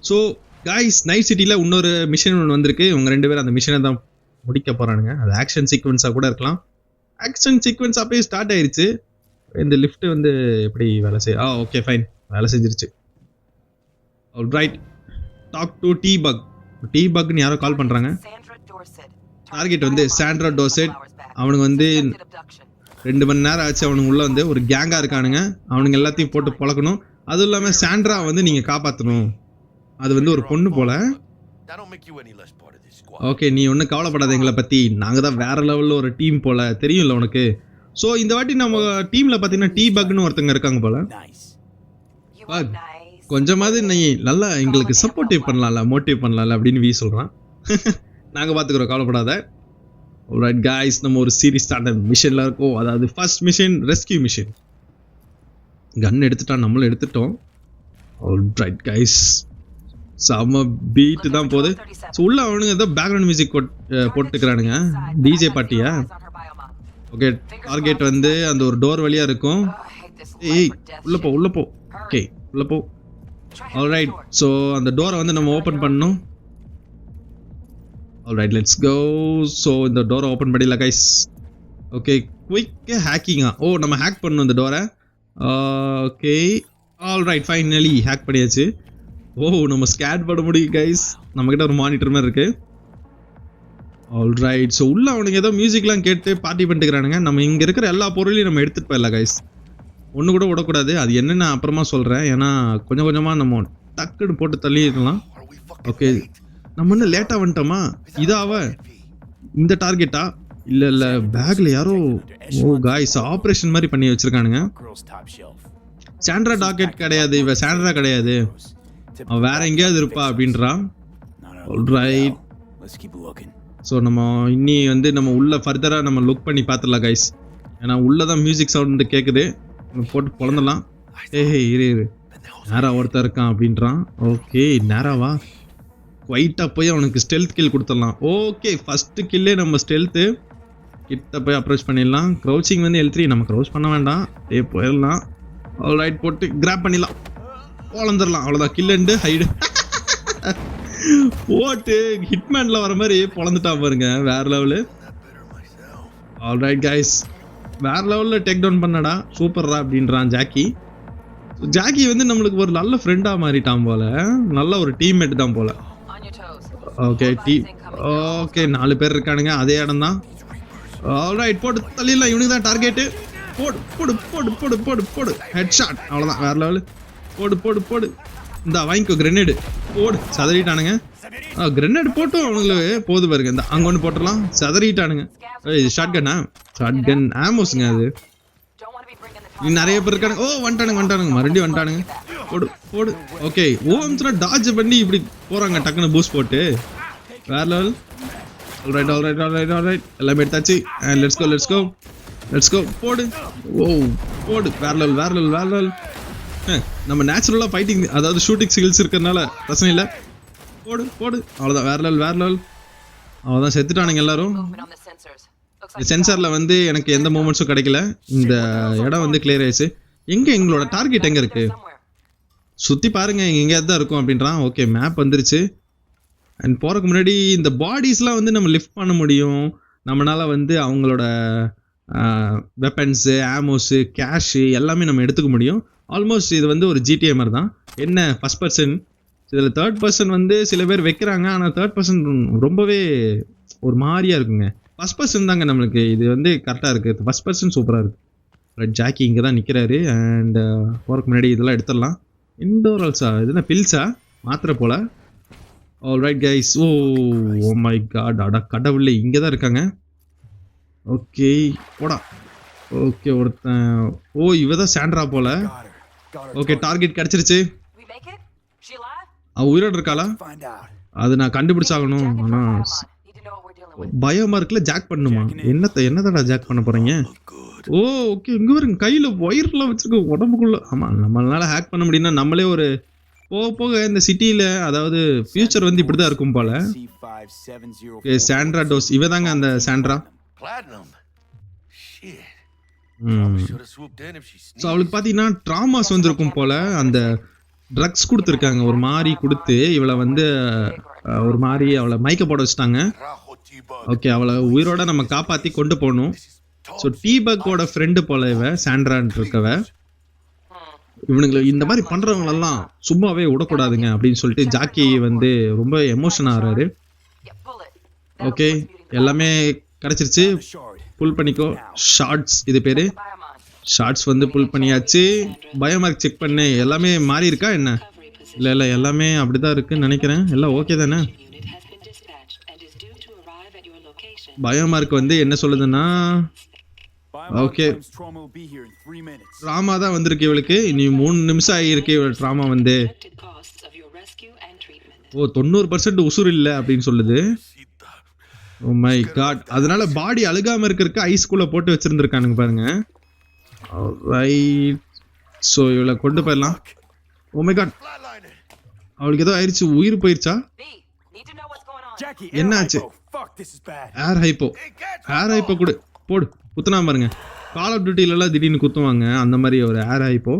ஸோ காய்ஸ், நைட் சிட்டியில் இன்னொரு மிஷன் ஒன்று வந்திருக்கு. இவங்க 2 பேரும் அந்த மிஷனை தான் முடிக்க போகிறானுங்க. அது ஆக்ஷன் சீக்வன்ஸாக கூட இருக்கலாம். ஆக்ஷன் சீக்வன்ஸ் அப்பயே ஸ்டார்ட் ஆயிடுச்சு. இந்த லிஃப்ட் வந்து எப்படி வேலை செய்ய? ஓகே ஃபைன், வேலை செஞ்சிருச்சு. Alright, talk to T Bug. T பக்னு யாரோ கால் பண்ணுறாங்க. டார்கெட் வந்து சாண்ட்ரா டோசெட். அவனுக்கு வந்து 2 மணி நேரம் ஆச்சு. அவனுக்கு உள்ள வந்து ஒரு கேங்காக இருக்கானுங்க. அவனுங்க எல்லாத்தையும் போட்டு பழக்கணும். அதுவும் இல்லாமல் சாண்ட்ரா வந்து நீங்கள் காப்பாற்றணும். அது வந்து ஒரு பொண்ணு போல. ஓகே, நீ ஒன்றும் கவலைப்படாத எங்களை பற்றி. நாங்கள் தான் வேற லெவலில் ஒரு டீம் போல, தெரியும்ல உனக்கு. ஸோ இந்த வாட்டி நம்ம டீமில் பார்த்தீங்கன்னா டீ பக்னு ஒருத்தங்க இருக்காங்க போல. பக், கொஞ்சமாவது நீ நல்லா எங்களுக்கு சப்போர்ட்டிவ் பண்ணலாம்ல, மோட்டிவ் பண்ணலாம்ல அப்படின்னு சொல்கிறான். நாங்கள் பார்த்துக்குறோம், கவலைப்படாத. ஆல்ரைட் காய்ஸ், நம்ம ஒரு சீரியஸான மிஷனில் இருக்கோம். அதாவது ஃபர்ஸ்ட் மிஷன் ரெஸ்கியூ மிஷன். கன் எடுத்துட்டா, நம்மளும் எடுத்துட்டோம். ஆல்ரைட் காய்ஸ், செம்ம பீட்டு தான் போகுது. ஸோ உள்ள அவனுங்க ஏதோ பேக்ரவுண்ட் மியூசிக் போட்டுக்கிறானுங்க, டிஜே பாட்டியா. ஓகே, டார்கெட் வந்து அந்த ஒரு டோர் வழியா இருக்கும். ஏய் உள்ள போ, உள்ள போ. ஓகே, உள்ள போ. ஆல்ரைட், ஸோ அந்த டோரை வந்து நம்ம ஓப்பன் பண்ணணும். Alright, let's go. ஸோ இந்த டோரை ஓப்பன் பண்ணிடலாம் கைஸ். ஓகே, குயிக் ஹேக்கிங்கா? ஓ, நம்ம ஹேக் பண்ணணும் இந்த டோரை. ஓகே, ஆல்ரைட், ஃபைனலி ஹேக் பண்ணியாச்சு. ஓ, நம்ம ஸ்கேட் பண்ண முடியும் கைஸ். நம்மக்கிட்ட ஒரு மானிட்டர் மாதிரி இருக்கு. ஆல்ரைட், ஸோ உள்ள அவனுங்க ஏதோ மியூசிக்லாம் கேட்டு பார்ட்டி பண்ணிட்டுக்கிறானுங்க. நம்ம இங்கே இருக்கிற எல்லா பொருளையும் நம்ம எடுத்துகிட்டு போயிடலாம் கைஸ். ஒன்று கூட விடக்கூடாது. அது என்னென்னு அப்புறமா சொல்கிறேன். ஏன்னா கொஞ்சம் கொஞ்சமாக நம்ம டக்குன்னு போட்டு தள்ளிடலாம். ஓகே, நம்ம இன்னும் லேட்டாக வந்துட்டோமா? இதாவ இந்த டார்கெட்டா? இல்லை, பேக்கில் யாரோ காய்ஸ் ஆப்ரேஷன் மாதிரி பண்ணி வச்சுருக்கானுங்க. சாண்ட்ரா டார்கெட் கிடையாது, இவ சாண்ட்ரா கிடையாது, அவன் வேற எங்கேயாவது இருப்பா அப்படின்றான். ஆல்ரைட், ஸோ நம்ம இன்னி வந்து நம்ம உள்ள ஃபர்தராக நம்ம லுக் பண்ணி பார்த்துடலாம் கைஸ். ஏன்னா உள்ளதான் மியூசிக் சவுண்டு கேட்குது. போட்டு பிறந்துடலாம். இரு, நேரா ஒருத்தர் இருக்கான் அப்படின்றான். ஓகே, நேராவா? குவைட்டாக போய் அவனுக்கு ஸ்டெல்த் கில் கொடுத்துடலாம். ஓகே, ஃபஸ்ட்டு கில்லே நம்ம ஸ்டெல்த்து கிட்ட போய் அப்ரோச் பண்ணிடலாம். க்ரௌச்சிங் வந்து L3, நம்ம க்ரௌச் பண்ண வேண்டாம், போயிடலாம். ஆல்ரைட், போட்டு கிராப் பண்ணிடலாம், பொழந்துடலாம். அவ்வளோதான், கில் அண்டு ஹைடு. போட்டு ஹிட்மேன்ல வர மாதிரி பொழந்துட்டா பாருங்க, வேற லெவலு. ஆல்ரைட் கைஸ், வேற லெவலில் டேக் டவுன் பண்ணடா, சூப்பர்ரா அப்படின்றான் ஜாக்கி. ஜாக்கி வந்து நம்மளுக்கு ஒரு நல்ல ஃப்ரெண்டாக மாறிட்டான் போல, நல்ல ஒரு டீம்மேட் தான் போல. ஓகே, ஓகே 4 பேர் இருக்கானுங்க, அதே இடம் தான். ஆல்ரைட், போட்டு தள்ளிடலாம். இவனுக்கு தான் டார்கெட்டு. போடு போடு போடு போடு போடு போடு, ஹெட் ஷாட். அவ்வளோதான், வேற லெவலு. போடு போடு போடு, இந்த வாங்கிக்கோ கிரெனேடு. போடு, சதறிட்டானுங்க. கிரெனேடு போட்டும் அவனுங்களுக்கு போது பாருங்க. இந்த அங்கே ஒன்று போட்டுடலாம், சதறிட்டானுங்க. ஷார்ட் கன்னா? ஷார்ட் கன் ஆமோஸுங்க அது. நிறைய பேர் இருக்கானுங்க. ஓ, வந்துட்டானுங்க, மறுபடியும் வந்துட்டானுங்க. போடு போடு. ஓகே, ஓம்ஸ்னா டாஜ் பண்ணி இப்படி போகிறாங்க டக்குன்னு பூஸ்ட் போட்டு, வேற level. Alright alright alright alright, எல்லாமே எடுத்தாச்சு. And let's go let's go let's go. போடு. ஓ, போடு, வேற லெவல் வேற லெவல் வேற லெவல். நம்ம நேச்சுரலாக ஃபைட்டிங், அதாவது ஷூட்டிங் ஸ்கில்ஸ் இருக்கிறதுனால பிரச்சனை இல்லை. போடு போடு, அவ்வளோதான், வேற லெவல் வேற லெவல். அவ்வளோதான், செத்துட்டானுங்க எல்லாரும். சென்சாரில் வந்து எனக்கு எந்த மூமெண்ட்ஸும் கிடைக்கல. இந்த இடம் வந்து கிளியர் ஆயிடுச்சு. எங்கே எங்களோட டார்கெட் எங்கே இருக்குது? சுற்றி பாருங்க, எங்கேயாவது தான் இருக்கும் அப்படின்றான். ஓகே, மேப் வந்துருச்சு. அண்ட் போகிறதுக்கு முன்னாடி இந்த பாடிஸ்லாம் வந்து நம்ம லிஃப்ட் பண்ண முடியும். நம்மளால் வந்து அவங்களோட வெப்பன்ஸு, ஆமோஸு, கேஷு எல்லாமே நம்ம எடுத்துக்க முடியும். ஆல்மோஸ்ட் இது வந்து ஒரு GTA மாதிரி தான். என்ன ஃபஸ்ட் பர்சன், இதில் தேர்ட் பர்சன் வந்து சில பேர் வைக்கிறாங்க. ஆனால் தேர்ட் பர்சன் ரொம்பவே ஒரு மாதிரியாக இருக்குங்க. ஃபஸ்ட் பர்சன் தாங்க நம்மளுக்கு இது வந்து கரெக்டாக இருக்குது. ஃபஸ்ட் பர்சன் சூப்பராக இருக்குது. ரைட், ஜாக்கி இங்கே தான் நிற்கிறாரு. அண்ட் போகிறதுக்கு முன்னாடி இதெல்லாம் எடுத்துடலாம். இண்டோரல்ஸா? இதுனா பில்ஸா? மாத்திரை போல். Alright guys. Oh my God, அடா கடவுளே, இங்கே தான் இருக்காங்க. ஓகே, போடா. ஓகே, ஒருத்தன். ஓ, இவ தான் சாண்ட்ரா போல. ஓகே, டார்கெட் கிடச்சிருச்சு. அவ உயிரோடு இருக்காளா? அது நான் கண்டுபிடிச்சாகணும். ஆனால் பயமா இருக்குல்ல, ஜாக் பண்ணுமா? என்னத்தடா ஜாக் பண்ண போறீங்க? ஓ, ஓகே, இங்கே வருங்க, கையில் ஒயர்லாம் வச்சிருக்க உடம்புக்குள்ள. ஆமாம், நம்மளால ஹேக் பண்ண முடியும்னா நம்மளே ஒரு போக போக இந்த சிட்டியில் அதாவது ஃபியூச்சர் வந்து இப்படி தான் இருக்கும் போல. சாண்ட்ரா டோஸ் இவ தாங்க அந்த Sandra. Platinum. Shit. Probably should have swooped in if she so sneezed. அவளுக்கு பார்த்தீங்கன்னா ட்ராமாஸ் வந்திருக்கும் போல. அந்த ட்ரக்ஸ் கொடுத்துருக்காங்க ஒரு மாதிரி கொடுத்து இவளை வந்து ஒரு மாதிரி அவளை மயக்க போட வச்சுட்டாங்க. Rajo T-Bug. ஓகே, அவளை உயிரோட நம்ம காப்பாற்றி கொண்டு போகணும். ஸோ டீபக்கோட ஃப்ரெண்டு போல இவ சாண்ட்ரான் இருக்கவ. இவனுங்களை இந்த மாதிரி பண்றவங்களெல்லாம் சும்மாவே விடக்கூடாதுங்க அப்படின்னு சொல்லிட்டு ஜாக்கி வந்து ரொம்ப எமோஷன் ஆகிறாரு. ஓகே, எல்லாமே கிடைச்சிருச்சு. புல் பண்ணிக்கோ. ஷார்ட்ஸ் இது பேரு. ஷார்ட்ஸ் வந்து புல் பண்ணியாச்சு. பயோமார்க் செக் பண்ணு. எல்லாமே மாறி இருக்கா என்ன? இல்லை எல்லாமே அப்படிதான் இருக்குன்னு நினைக்கிறேன். எல்லாம் ஓகே தானே? பயோமார்க் வந்து என்ன சொல்லுதுன்னா ஓகே ட்ராமா தான் வந்திருக்கு இவளுக்கு. இனி 3 நிமிஷம் ஆகியிருக்கு இவள் ட்ராமா வந்து. ஓ 90% உசுறு இல்லை அப்படின்னு சொல்லுது. Oh my god. அதனால பாடி அழுகாம இருக்கிறதுக்கு ஐஸ்குள்ள போட்டு வச்சிருந்துருக்கானுங்க பாருங்க. ரைட். ஸோ இவளை கொண்டு போயிடலாம். ஓ மை காட், அவளுக்கு ஏதோ ஆயிடுச்சு. உயிர் போயிருச்சா? என்ன ஆச்சு? ஏர் ஹைப்போ. ஏர் ஹைப்போ கொடு. போடு. குத்துனா பாருங்க. கால் ஆஃப் டியூட்டிலலாம் திடீர்னு குத்துவாங்க அந்த மாதிரி ஒரு ஏர் ஹைப்போ.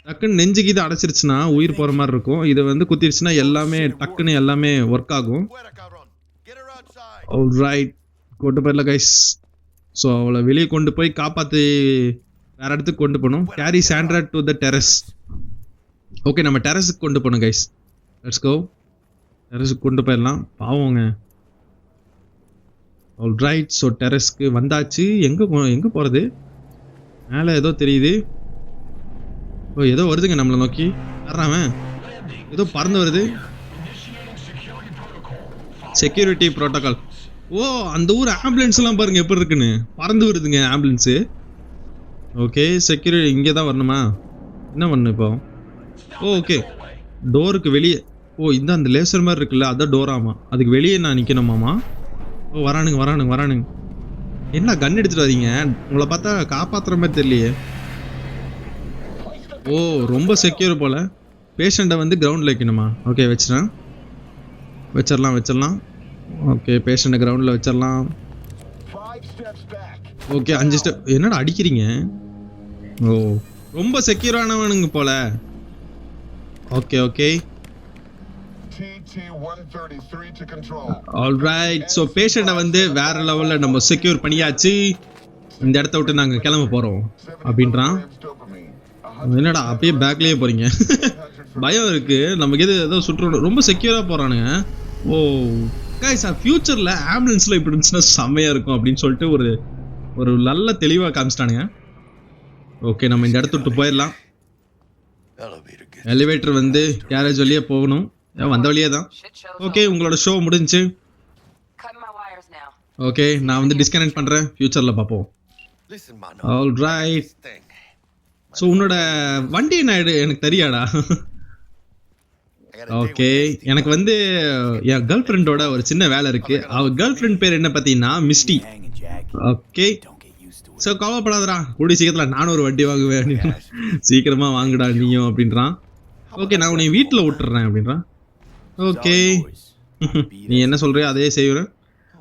டக்குன்னு நெஞ்சுக்கு இது அடைச்சிருச்சுன்னா உயிர் போகிற மாதிரி இருக்கும். இதை வந்து குத்திருச்சுன்னா எல்லாமே டக்குன்னு எல்லாமே ஒர்க் ஆகும். ரைட், கொண்டு போயிடல கைஸ். ஸோ அவளை வெளியே கொண்டு போய் காப்பாற்றி வேற இடத்துக்கு கொண்டு போகணும். Carry Sandra to the terrace. Okay, நம்ம டெரஸுக்கு கொண்டு போகணும் கைஸ். லெட்ஸ் கோ. டெரஸுக்கு கொண்டு போயிடலாம். பாவங்க. ரைட். ஸோ டெரஸ்க்கு வந்தாச்சு. எங்கே போகிறது? மேலே ஏதோ தெரியுது. ஓ ஏதோ வருதுங்க நம்மளை நோக்கி. வர்றான் ஏதோ பறந்து வருது. Security protocol. ஓ அந்த ஊர் ஆம்புலன்ஸ்லாம் பாருங்க எப்படி இருக்குன்னு. பறந்து வருதுங்க ஆம்புலன்ஸு. ஓகே, செக்யூரிட்டி இங்கே தான் வரணுமா? என்ன பண்ணணும் இப்போ? ஓகே, டோருக்கு வெளியே. ஓ இந்த அந்த லேசர் மாதிரி இருக்குல்ல, அதான் டோராமா. அதுக்கு வெளியே நான் நிற்கணுமாமா? ஓ வரானுங்க. என்ன கன் எடுத்துட்டு வரீங்க? உங்களை பார்த்தா காப்பாற்றுற மாதிரி தெரியலையே. ஓ ரொம்ப செக்யூர் போல். பேஷண்ட்டை வந்து கிரவுண்டில் வைக்கணுமா? ஓகே வச்சிடலாம். ஓகே, பேஷண்ட்டை கிரவுண்டில் வச்சிடலாம். Okay 5 step. என்னடா அடிக்கிறீங்க? ஓ ரொம்ப செக்யூரானவனுங்க போல. Okay alright. ஸோ பேஷண்ட்டை வந்து வேற லெவலில் நம்ம செக்யூர் பண்ணியாச்சு. இந்த இடத்த விட்டு நாங்கள் கிளம்ப போகிறோம் அப்படின்றான். என்னடா அப்படியே பேக்லேயே போகிறீங்க? பயம் இருக்குது நமக்கு. ஏதோ சுற்று ரொம்ப செக்யூராக போகிறானுங்க. ஓ கைஸ், ஃபியூச்சரில் ஆம்புலன்ஸில் இப்படி இருந்துச்சுன்னா செம்மையாக இருக்கும் அப்படின்னு சொல்லிட்டு ஒரு நல்ல தெளிவாக காமிச்சிட்டானுங்க. ஓகே, நம்ம இந்த இடத்த விட்டு போயிடலாம். எலிவேட்டர் வந்து கேரேஜ் வழியே போகணும். வந்த வழியே தான். ஓகே, உங்களோட ஷோ முடிஞ்சுச்சு. ஓகே, நான் வந்து டிஸ்கனெக்ட் பண்ணுறேன். ஃபியூச்சரில் பார்ப்போம். ஆல்ரைட். ஸோ உன்னோட வண்டி என்ன எனக்கு தெரியாடா? ஓகே, எனக்கு வந்து என் கேர்ள் ஃப்ரெண்டோட ஒரு சின்ன வேலை இருக்கு. அவ கேர்ள் ஃப்ரெண்ட் பேர் என்ன பார்த்தீங்கன்னா மிஸ்டி. ஓகே, ஸோ கவலைப்படாதடா, கூடிய சீக்கிரத்தில் நானும் ஒரு வண்டி வாங்குவேன். சீக்கிரமா வாங்குடா நீயும் அப்படின்றான். ஓகே, நான் உன்னை வீட்டில் விட்டுறேன் அப்படின்றான். ஓகே, நீ என்ன சொல்றியோ அதே செய்வேன்.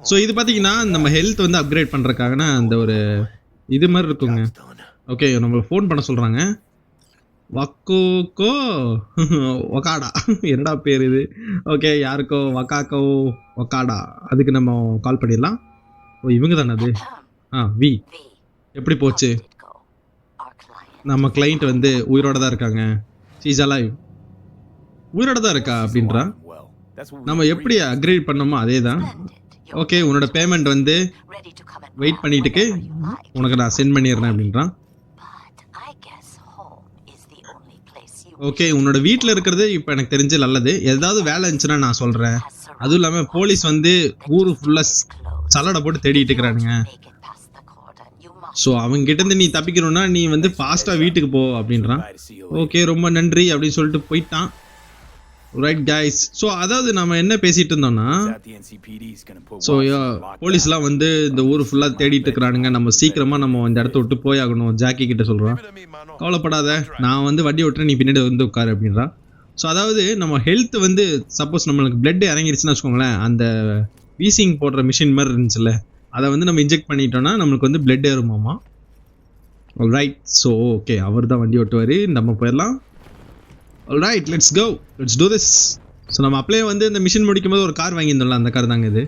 ஸோ இது பார்த்தீங்கன்னா நம்ம ஹெல்த் வந்து அப்கிரேட் பண்ணுறதுக்காக அந்த ஒரு இது மாதிரி இருக்குங்க. ஓகே, நம்மளை ஃபோன் பண்ண சொல்கிறாங்க. வக்கோக்கோ ஒகாடா, என்னடா பேர் இது? ஓகே, யாருக்கோ வக்காக்கோ ஒகாடா, அதுக்கு நம்ம கால் பண்ணிடலாம். ஓ இவங்க தானே அது? வி. எப்படி போச்சு? நம்ம கிளைண்ட் வந்து உயிரோட தான் இருக்காங்க. She's alive. உயிரோட தான் இருக்கா அப்படின்றா. நம்ம எப்படி அக்ரேட் பண்ணோமோ அதே தான். ஓகே, உன்னோட பேமெண்ட் வந்து வெயிட் பண்ணிட்டுக்கு உனக்கு நான் சென்ட் பண்ணிடுறேன் அப்படின்றான். ஓகே, உன்னோட வீட்டில் இருக்கிறது இப்போ எனக்கு தெரிஞ்சு நல்லது. ஏதாவது வேலை இருந்துச்சுன்னா நான் சொல்கிறேன். அதுவும் இல்லாமல் போலீஸ் வந்து ஊர் ஃபுல்லாக சலடை போட்டு தேடிட்டு இருக்கிறானுங்க. ஸோ அவங்க கிட்டேருந்து நீ தப்பிக்கணும்னா நீ வந்து ஃபாஸ்ட்டாக வீட்டுக்கு போ அப்படின்றான். ஓகே, ரொம்ப நன்றி அப்படின்னு சொல்லிட்டு போயிட்டான். Right guys. ஸோ அதாவது நம்ம என்ன பேசிட்டு இருந்தோம்னா, ஸோ போலீஸ்லாம் வந்து இந்த ஊர் ஃபுல்லாக தேடிட்டு இருக்கிறானுங்க. நம்ம சீக்கிரமாக நம்ம இந்த இடத்த விட்டு போயாகணும். ஜாக்கி கிட்ட சொல்கிறான், கவலைப்படாத, நான் வந்து வண்டி விட்டுறேன், நீ பின்னாடி வந்து உட்காரு அப்படின்றான். ஸோ அதாவது நம்ம ஹெல்த் வந்து சப்போஸ் நம்மளுக்கு பிளட் இறங்கிருச்சுன்னு வச்சுக்கோங்களேன், அந்த வீசிங் போடுற மிஷின் மாதிரி இருந்துச்சுல்ல, அதை வந்து நம்ம இன்ஜெக்ட் பண்ணிட்டோம்னா நம்மளுக்கு வந்து பிளட் ஏறுமாமா. ஆல்ரைட், ஸோ ஓகே, அவர் தான் வண்டி ஓட்டுவார், நம்ம போயிடலாம். Alright, let's go, let's do this. So நம்ம அப்படியே வந்து இந்த மிஷின் முடிக்கும் போது ஒரு கார் வாங்கியிருந்தோம்ல, அந்த கார் தாங்க இது.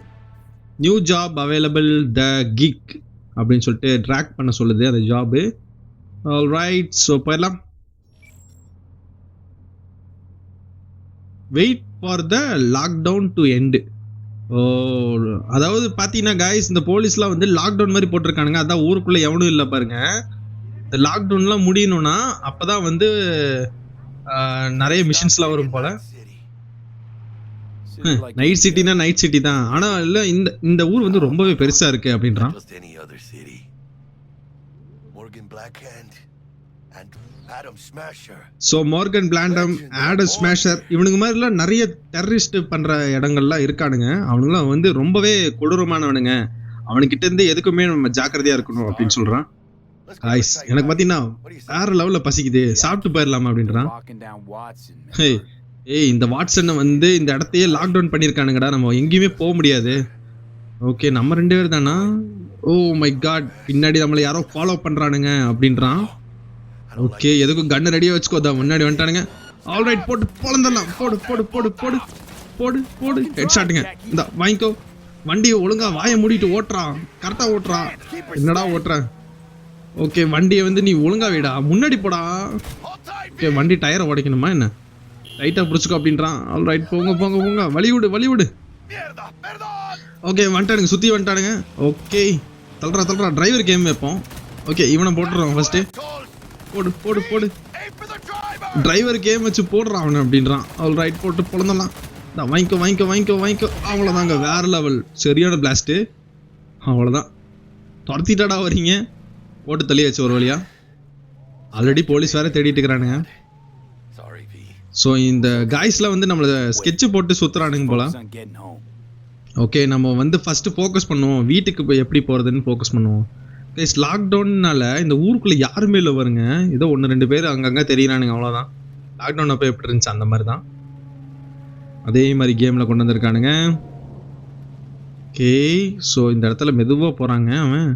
New job available the gig அப்படின்னு சொல்லிட்டு ட்ராக் பண்ண சொல்லுது அந்த ஜாபு. ஆல்ரைட், ஸோ போயிடலாம். Wait for the lockdown to end. Oh, அதாவது பார்த்தீங்கன்னா காய்ஸ், இந்த போலீஸ்லாம் வந்து லாக்டவுன் மாதிரி போட்டிருக்கானுங்க. அதான் ஊருக்குள்ளே எவனும் இல்லை பாருங்க. இந்த லாக்டவுன்லாம் முடியணும்னா அப்போ தான் வந்து நிறைய மிஷின்ஸ்லாம் வரும் போல். நைட் சிட்டினா நைட் சிட்டி தான், ஆனால் இல்லை இந்த ஊர் வந்து ரொம்பவே பெருசாக இருக்குது அப்படின்றான். ஸோ மார்கன் பிளாண்டம், ஆடம் ஸ்மாஷர், இவனுக்கு மாதிரிலாம் நிறைய டெரரிஸ்ட் பண்ணுற இடங்கள்லாம் இருக்கானுங்க. அவனுங்களாம் வந்து ரொம்பவே கொடூரமானவனுங்க. அவனுக்கிட்ட இருந்து எதுக்குமே நம்ம ஜாக்கிரதையாக இருக்கணும் அப்படின்னு சொல்கிறான். காய்ஸ், எனக்கு பார்த்தீங்கன்னா வேற லெவலில் பசிக்குது, சாப்பிட்டு போயிடலாமா அப்படின்றான். ஏய், இந்த வாட்ஸனை வந்து இந்த இடத்தையே லாக்டவுன் பண்ணியிருக்கானுங்கடா, நம்ம எங்கேயுமே போக முடியாது. ஓகே, நம்ம 2 பேர் தானா? ஓ மை காட், பின்னாடி நம்மளை யாரோ ஃபாலோ பண்ணுறானுங்க அப்படின்றான். ஓகே, எதுக்கும் கண்ணை ரெடியாக வச்சுக்கோ, தான் முன்னாடி வந்துட்டானுங்க. ஆல்ரைட், போட்டு பொழந்துடலாம். போடு போடு போடு போடு போடு போடு, ஹெட் ஷாட்டுங்க. இந்த வாங்கிக்கோ. வண்டியை ஒழுங்கா வாயை மூடிட்டு ஓட்டுறான், கரெக்டாக ஓட்டுறான். என்னடா ஓட்டுறேன்? ஓகே, வண்டியை வந்து நீ ஒழுங்கா விடா, முன்னாடி போடா. ஓகே, வண்டி டயரை உடைக்கணுமா என்ன? லைட்டாக பிடிச்சிக்கோ அப்படின்றான். ஆல்ரைட், போங்க போங்க போங்க, வழி விடு வழி விடு. ஓகே, வந்துட்டானுங்க, சுற்றி வந்துட்டானுங்க. ஓகே, தள்ளுறா டிரைவர் கேம் வைப்போம். ஓகே, இவனை போட்டுறோம் ஃபர்ஸ்ட்டு. போடு போடு போடு, டிரைவர் கேம் வச்சு போடுறான் அவனை அப்படின்றான். ஆல்ரைட், போட்டு பொழந்தலாம். வாங்கிக்கோ வாங்கிக்கோ வாங்கிக்கோ வாங்கிக்கோ. அவ்வளோதாங்க, வேற லெவல், சரியான பிளாஸ்ட்டு. அவ்வளோதான், துரத்திட்டாடா வரீங்க. போட்டு தள்ளியாச்சு ஒரு வழியா. ஆல்ரெடி போலீஸ் வேற தேடிட்டு இருக்கிறானுங்க. ஸோ இந்த காய்ஸ்லாம் வந்து நம்மளை ஸ்கெட்சு போட்டு சுற்றுறானுங்க போல. ஓகே, நம்ம வந்து ஃபஸ்ட்டு ஃபோக்கஸ் பண்ணுவோம், வீட்டுக்கு போய் எப்படி போகிறதுன்னு ஃபோக்கஸ் பண்ணுவோம். கைஸ், லாக்டவுன்னால இந்த ஊருக்குள்ளே யாருமே இல்லை வருங்க. ஏதோ 1-2 பேர் அங்கங்கே தெரியிறானுங்க, அவ்வளோதான். லாக்டவுன் அப்போ எப்படி இருந்துச்சு அந்த மாதிரி தான், அதே மாதிரி கேமில் கொண்டு வந்திருக்கானுங்க. ஓகே, ஸோ இந்த இடத்துல மெதுவாக போகிறாங்க. அவன்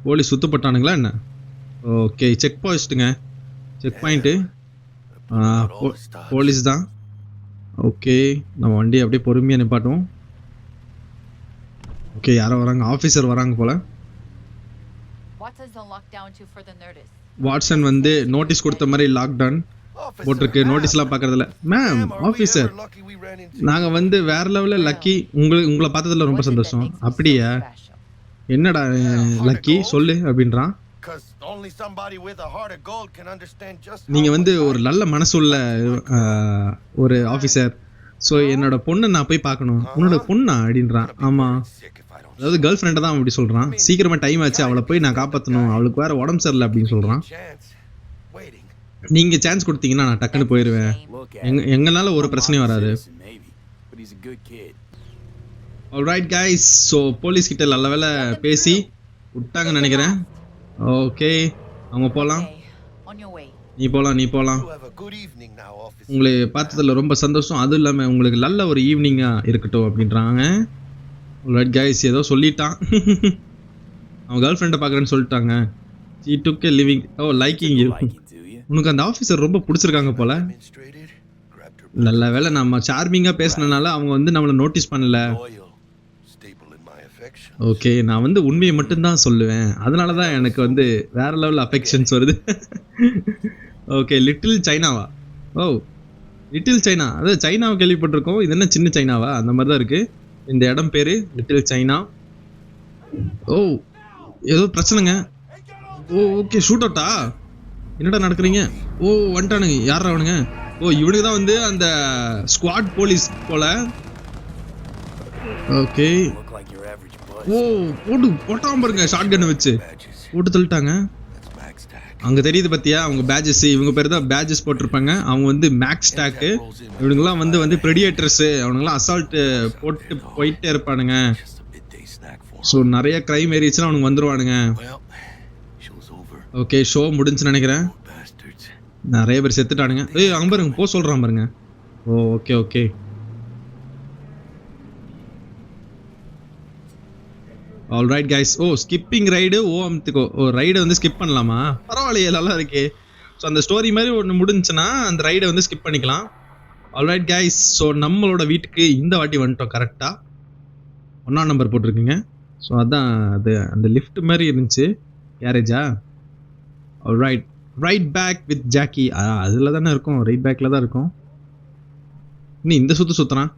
போலீஸ் சுத்தப்பட்டானுங்களா என்ன? ஓகே, செக் போஸ்ட்டுங்க, செக் பாயிண்ட்டு. போலீஸ் தான். ஓகே, நம்ம வண்டி அப்படியே பொறுமையாக நிப்பாட்டுவோம். ஓகே, யாரோ வராங்க, ஆஃபீஸர் வராங்க போல. வாட்சன் வந்து நோட்டீஸ் கொடுத்த மாதிரி லாக்டவுன் போட்டிருக்கு. நோட்டீஸ்லாம் பார்க்கறதில்ல. மேம், ஆஃபீஸர், நாங்கள் வந்து வேற லெவலில் லக்கி, உங்களை பார்த்ததில்ல ரொம்ப சந்தோஷம். அப்படியா? என்னடா லக்கி சொல்லு அப்படின்றான். நீங்க வந்து ஒரு நல்ல மனசுள்ள ஒரு ஆஃபீஸர். ஸோ என்னோட பொண்ணை நான் போய் பார்க்கணும். உன்னோட பொண்ணா அப்படின்றான். ஆமா, அதாவது கேர்ள் ஃப்ரெண்டை தான் அப்படி சொல்றான். சீக்கிரமா டைம் ஆச்சு, அவளை போய் நான் காப்பாற்றணும், அவளுக்கு வேற உடம்பு சரியில்லை அப்படின்னு சொல்றான். நீங்க சான்ஸ் கொடுத்தீங்கன்னா நான் டக்குன்னு போயிடுவேன், எங்களால ஒரு பிரச்சனையும் வராது. ஆல்ரைட் கைஸ், ஸோ போலீஸ் கிட்ட நல்ல வேலை பேசி விட்டாங்கன்னு நினைக்கிறேன். ஓகே, அவங்க போகலாம். நீ போகலாம். உங்களை பார்த்ததில் ரொம்ப சந்தோஷம், அதுவும் இல்லாமல் உங்களுக்கு நல்ல ஒரு ஈவினிங்காக இருக்கட்டும் அப்படின்றாங்க. ஆல்ரைட் கைஸ், ஏதோ சொல்லிட்டான். அவன் கேர்ள் ஃப்ரெண்டை பார்க்குறேன்னு சொல்லிட்டாங்க. She took a living. Oh, liking you. உனக்கு அந்த ஆஃபீஸர் ரொம்ப பிடிச்சிருக்காங்க போல. நல்ல வேலை நம்ம சார்மிங்காக பேசினனால அவங்க வந்து நம்மளை நோட்டீஸ் பண்ணல. ஓகே, நான் வந்து உண்மையை மட்டும்தான் சொல்லுவேன், அதனால தான் எனக்கு வந்து வேற லெவல் அஃபெக்ஷன்ஸ் வருது. ஓகே, லிட்டில் சைனாவா? ஓ, லிட்டில் சைனா, அதாவது சைனாவை கேள்விப்பட்டிருக்கோம், இது என்ன சின்ன சைனாவா? அந்த மாதிரி தான் இருக்குது இந்த இடம் பேர், லிட்டில் சைனா. ஓ, ஏதோ பிரச்சனைங்க. ஓ ஓகே, ஷூட் அவுட்டா? என்னடா நடக்கிறீங்க? ஓ, வந்துட்டானுங்க. யாரா அவனுங்க? ஓ, இவனுக்கு தான் வந்து அந்த ஸ்குவாட் போலீஸ் போல. ஓகே, ஓ போட்டாம பாருங்க, ஷார்ட் கன் வச்சு போட்டு தள்ளிட்டாங்க. அங்கே தெரியுது பார்த்தியா அவங்க பேஜஸ், இவங்க பேர் தான் பேஜஸ் போட்டிருப்பாங்க. அவங்க வந்து மேக்ஸ் ஸ்டாக்கு, இவனுங்களாம் வந்து ப்ரெடியேட்டர்ஸு, அவனுங்களாம் அசால்ட்டு போட்டு போயிட்டே இருப்பானுங்க. ஸோ நிறைய க்ரைம் ஏரியாஸ்லாம் அவனுங்க வந்துடுவானுங்க. ஓகே, ஷோ முடிஞ்சுன்னு நினைக்கிறேன். நிறைய பேர் செத்துட்டானுங்க. ஏய், அங்கே பாருங்க, போக சொல்கிறான் பாருங்க. Oh okay okay. Alright guys. Oh skipping ride ஓம்த்துக்கோ. ஓ ரைடை வந்து ஸ்கிப் பண்ணலாமா? பரவாயில்லையே, நல்லா இருக்கே. ஸோ அந்த ஸ்டோரி மாதிரி ஒன்று முடிஞ்சுன்னா அந்த ரைடை வந்து ஸ்கிப் பண்ணிக்கலாம். Alright guys. ஸோ நம்மளோட வீட்டுக்கு இந்த வாட்டி வந்துட்டோம் கரெக்டாக. 1ஆம் நம்பர் போட்டிருக்குங்க. ஸோ அதான் அது அந்த லிஃப்ட் மாதிரி இருந்துச்சு. கேரேஜா? Alright. Ride back with Jackie. அதில் தானே இருக்கும், ரைட் பேக்கில் தான் இருக்கும். இன்னும் இந்த சுற்றுறான்.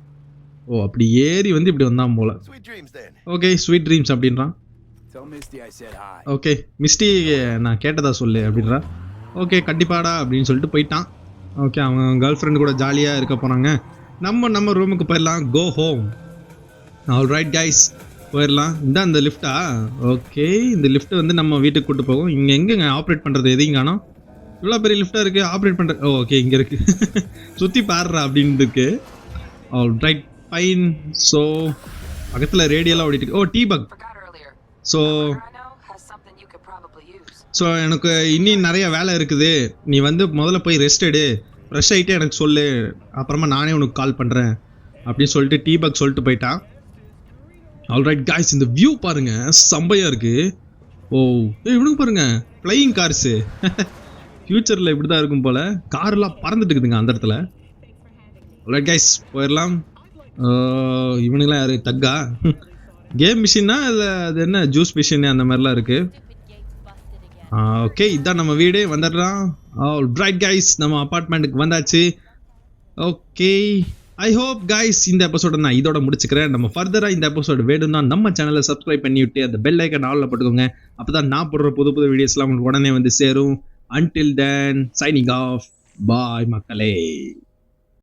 ஓ அப்படி ஏறி வந்து இப்படி வந்தான் போல. Sweet dreams then. Okay sweet dreams அப்படின்றான். Tell Misty I said hi. Okay Misty நான் கேட்டதா சொல்லு அப்படின்றான். ஓகே கண்டிப்பாடா அப்படின்னு சொல்லிட்டு போயிட்டான். ஓகே அவன் கேர்ள் ஃப்ரெண்டு கூட ஜாலியாக இருக்க போகிறாங்க. நம்ம ரூமுக்கு போயிடலாம். Go home. ஆல்ரைட் கைஸ் போயிடலாம். இந்த அந்த லிஃப்டா? ஓகே இந்த லிஃப்ட் வந்து நம்ம வீட்டுக்கு கூட்டு போகும். இங்கே எங்கேங்க ஆப்ரேட் பண்ணுறது எதையும் காணோம். இவ்வளோ பெரிய லிஃப்டாக இருக்குது, ஆப்ரேட் பண்ணுறது. ஓகே இங்கே இருக்குது. சுற்றி பாடுறா அப்படின்னு இருக்கு. Alright fine. ஸோ பக்கத்தில் ரேடியோலாம் ஓடிட்டு இருக்கு. ஓ டீ பக். ஸோ எனக்கு இன்னும் நிறைய வேலை இருக்குது. நீ வந்து முதல்ல போய் ரெஸ்ட் எடு, ஃப்ரெஷ் ஆகிட்டே எனக்கு சொல்லு, அப்புறமா நானே உனக்கு கால் பண்ணுறேன் அப்படின்னு சொல்லிட்டு டீ பக் சொல்லிட்டு போயிட்டான். ஆல்ரைட் காய்ஸ் இந்த வியூ பாருங்க செம்மையாக இருக்குது. ஓ இவனுக்கு பாருங்க ஃப்ளையிங் கார்ஸு. ஃப்யூச்சரில் இப்படி தான் இருக்கும் போல். கார்லாம் பறந்துட்டு இருக்குதுங்க அந்த இடத்துல. ஆல்ரைட் காய்ஸ் போயிடலாம். இவனுங்களாம் யார்? தக்கா? கேம் மிஷின்னா இல்லை அது என்ன ஜூஸ் மிஷின் அந்த மாதிரிலாம் இருக்குது. ஓகே இதான் நம்ம வீடு வந்துடலாம். ஆல்ரைட் கைஸ் நம்ம அப்பார்ட்மெண்ட்டுக்கு வந்தாச்சு. ஓகே ஐ ஹோப் கைஸ் இந்த எபிசோட நான் இதோட முடிச்சுக்கிறேன். நம்ம ஃபர்தராக இந்த எபிசோடு வேணும்னா நம்ம சேனலை சப்ஸ்கிரைப் பண்ணிவிட்டு அந்த பெல் ஐக்கன் ஆல்ல போட்டுக்கோங்க. அப்போ தான் நான் போடுற புது வீடியோஸ்லாம் உங்களுக்கு உடனே வந்து சேரும். Until then signing off. Bye மக்களே.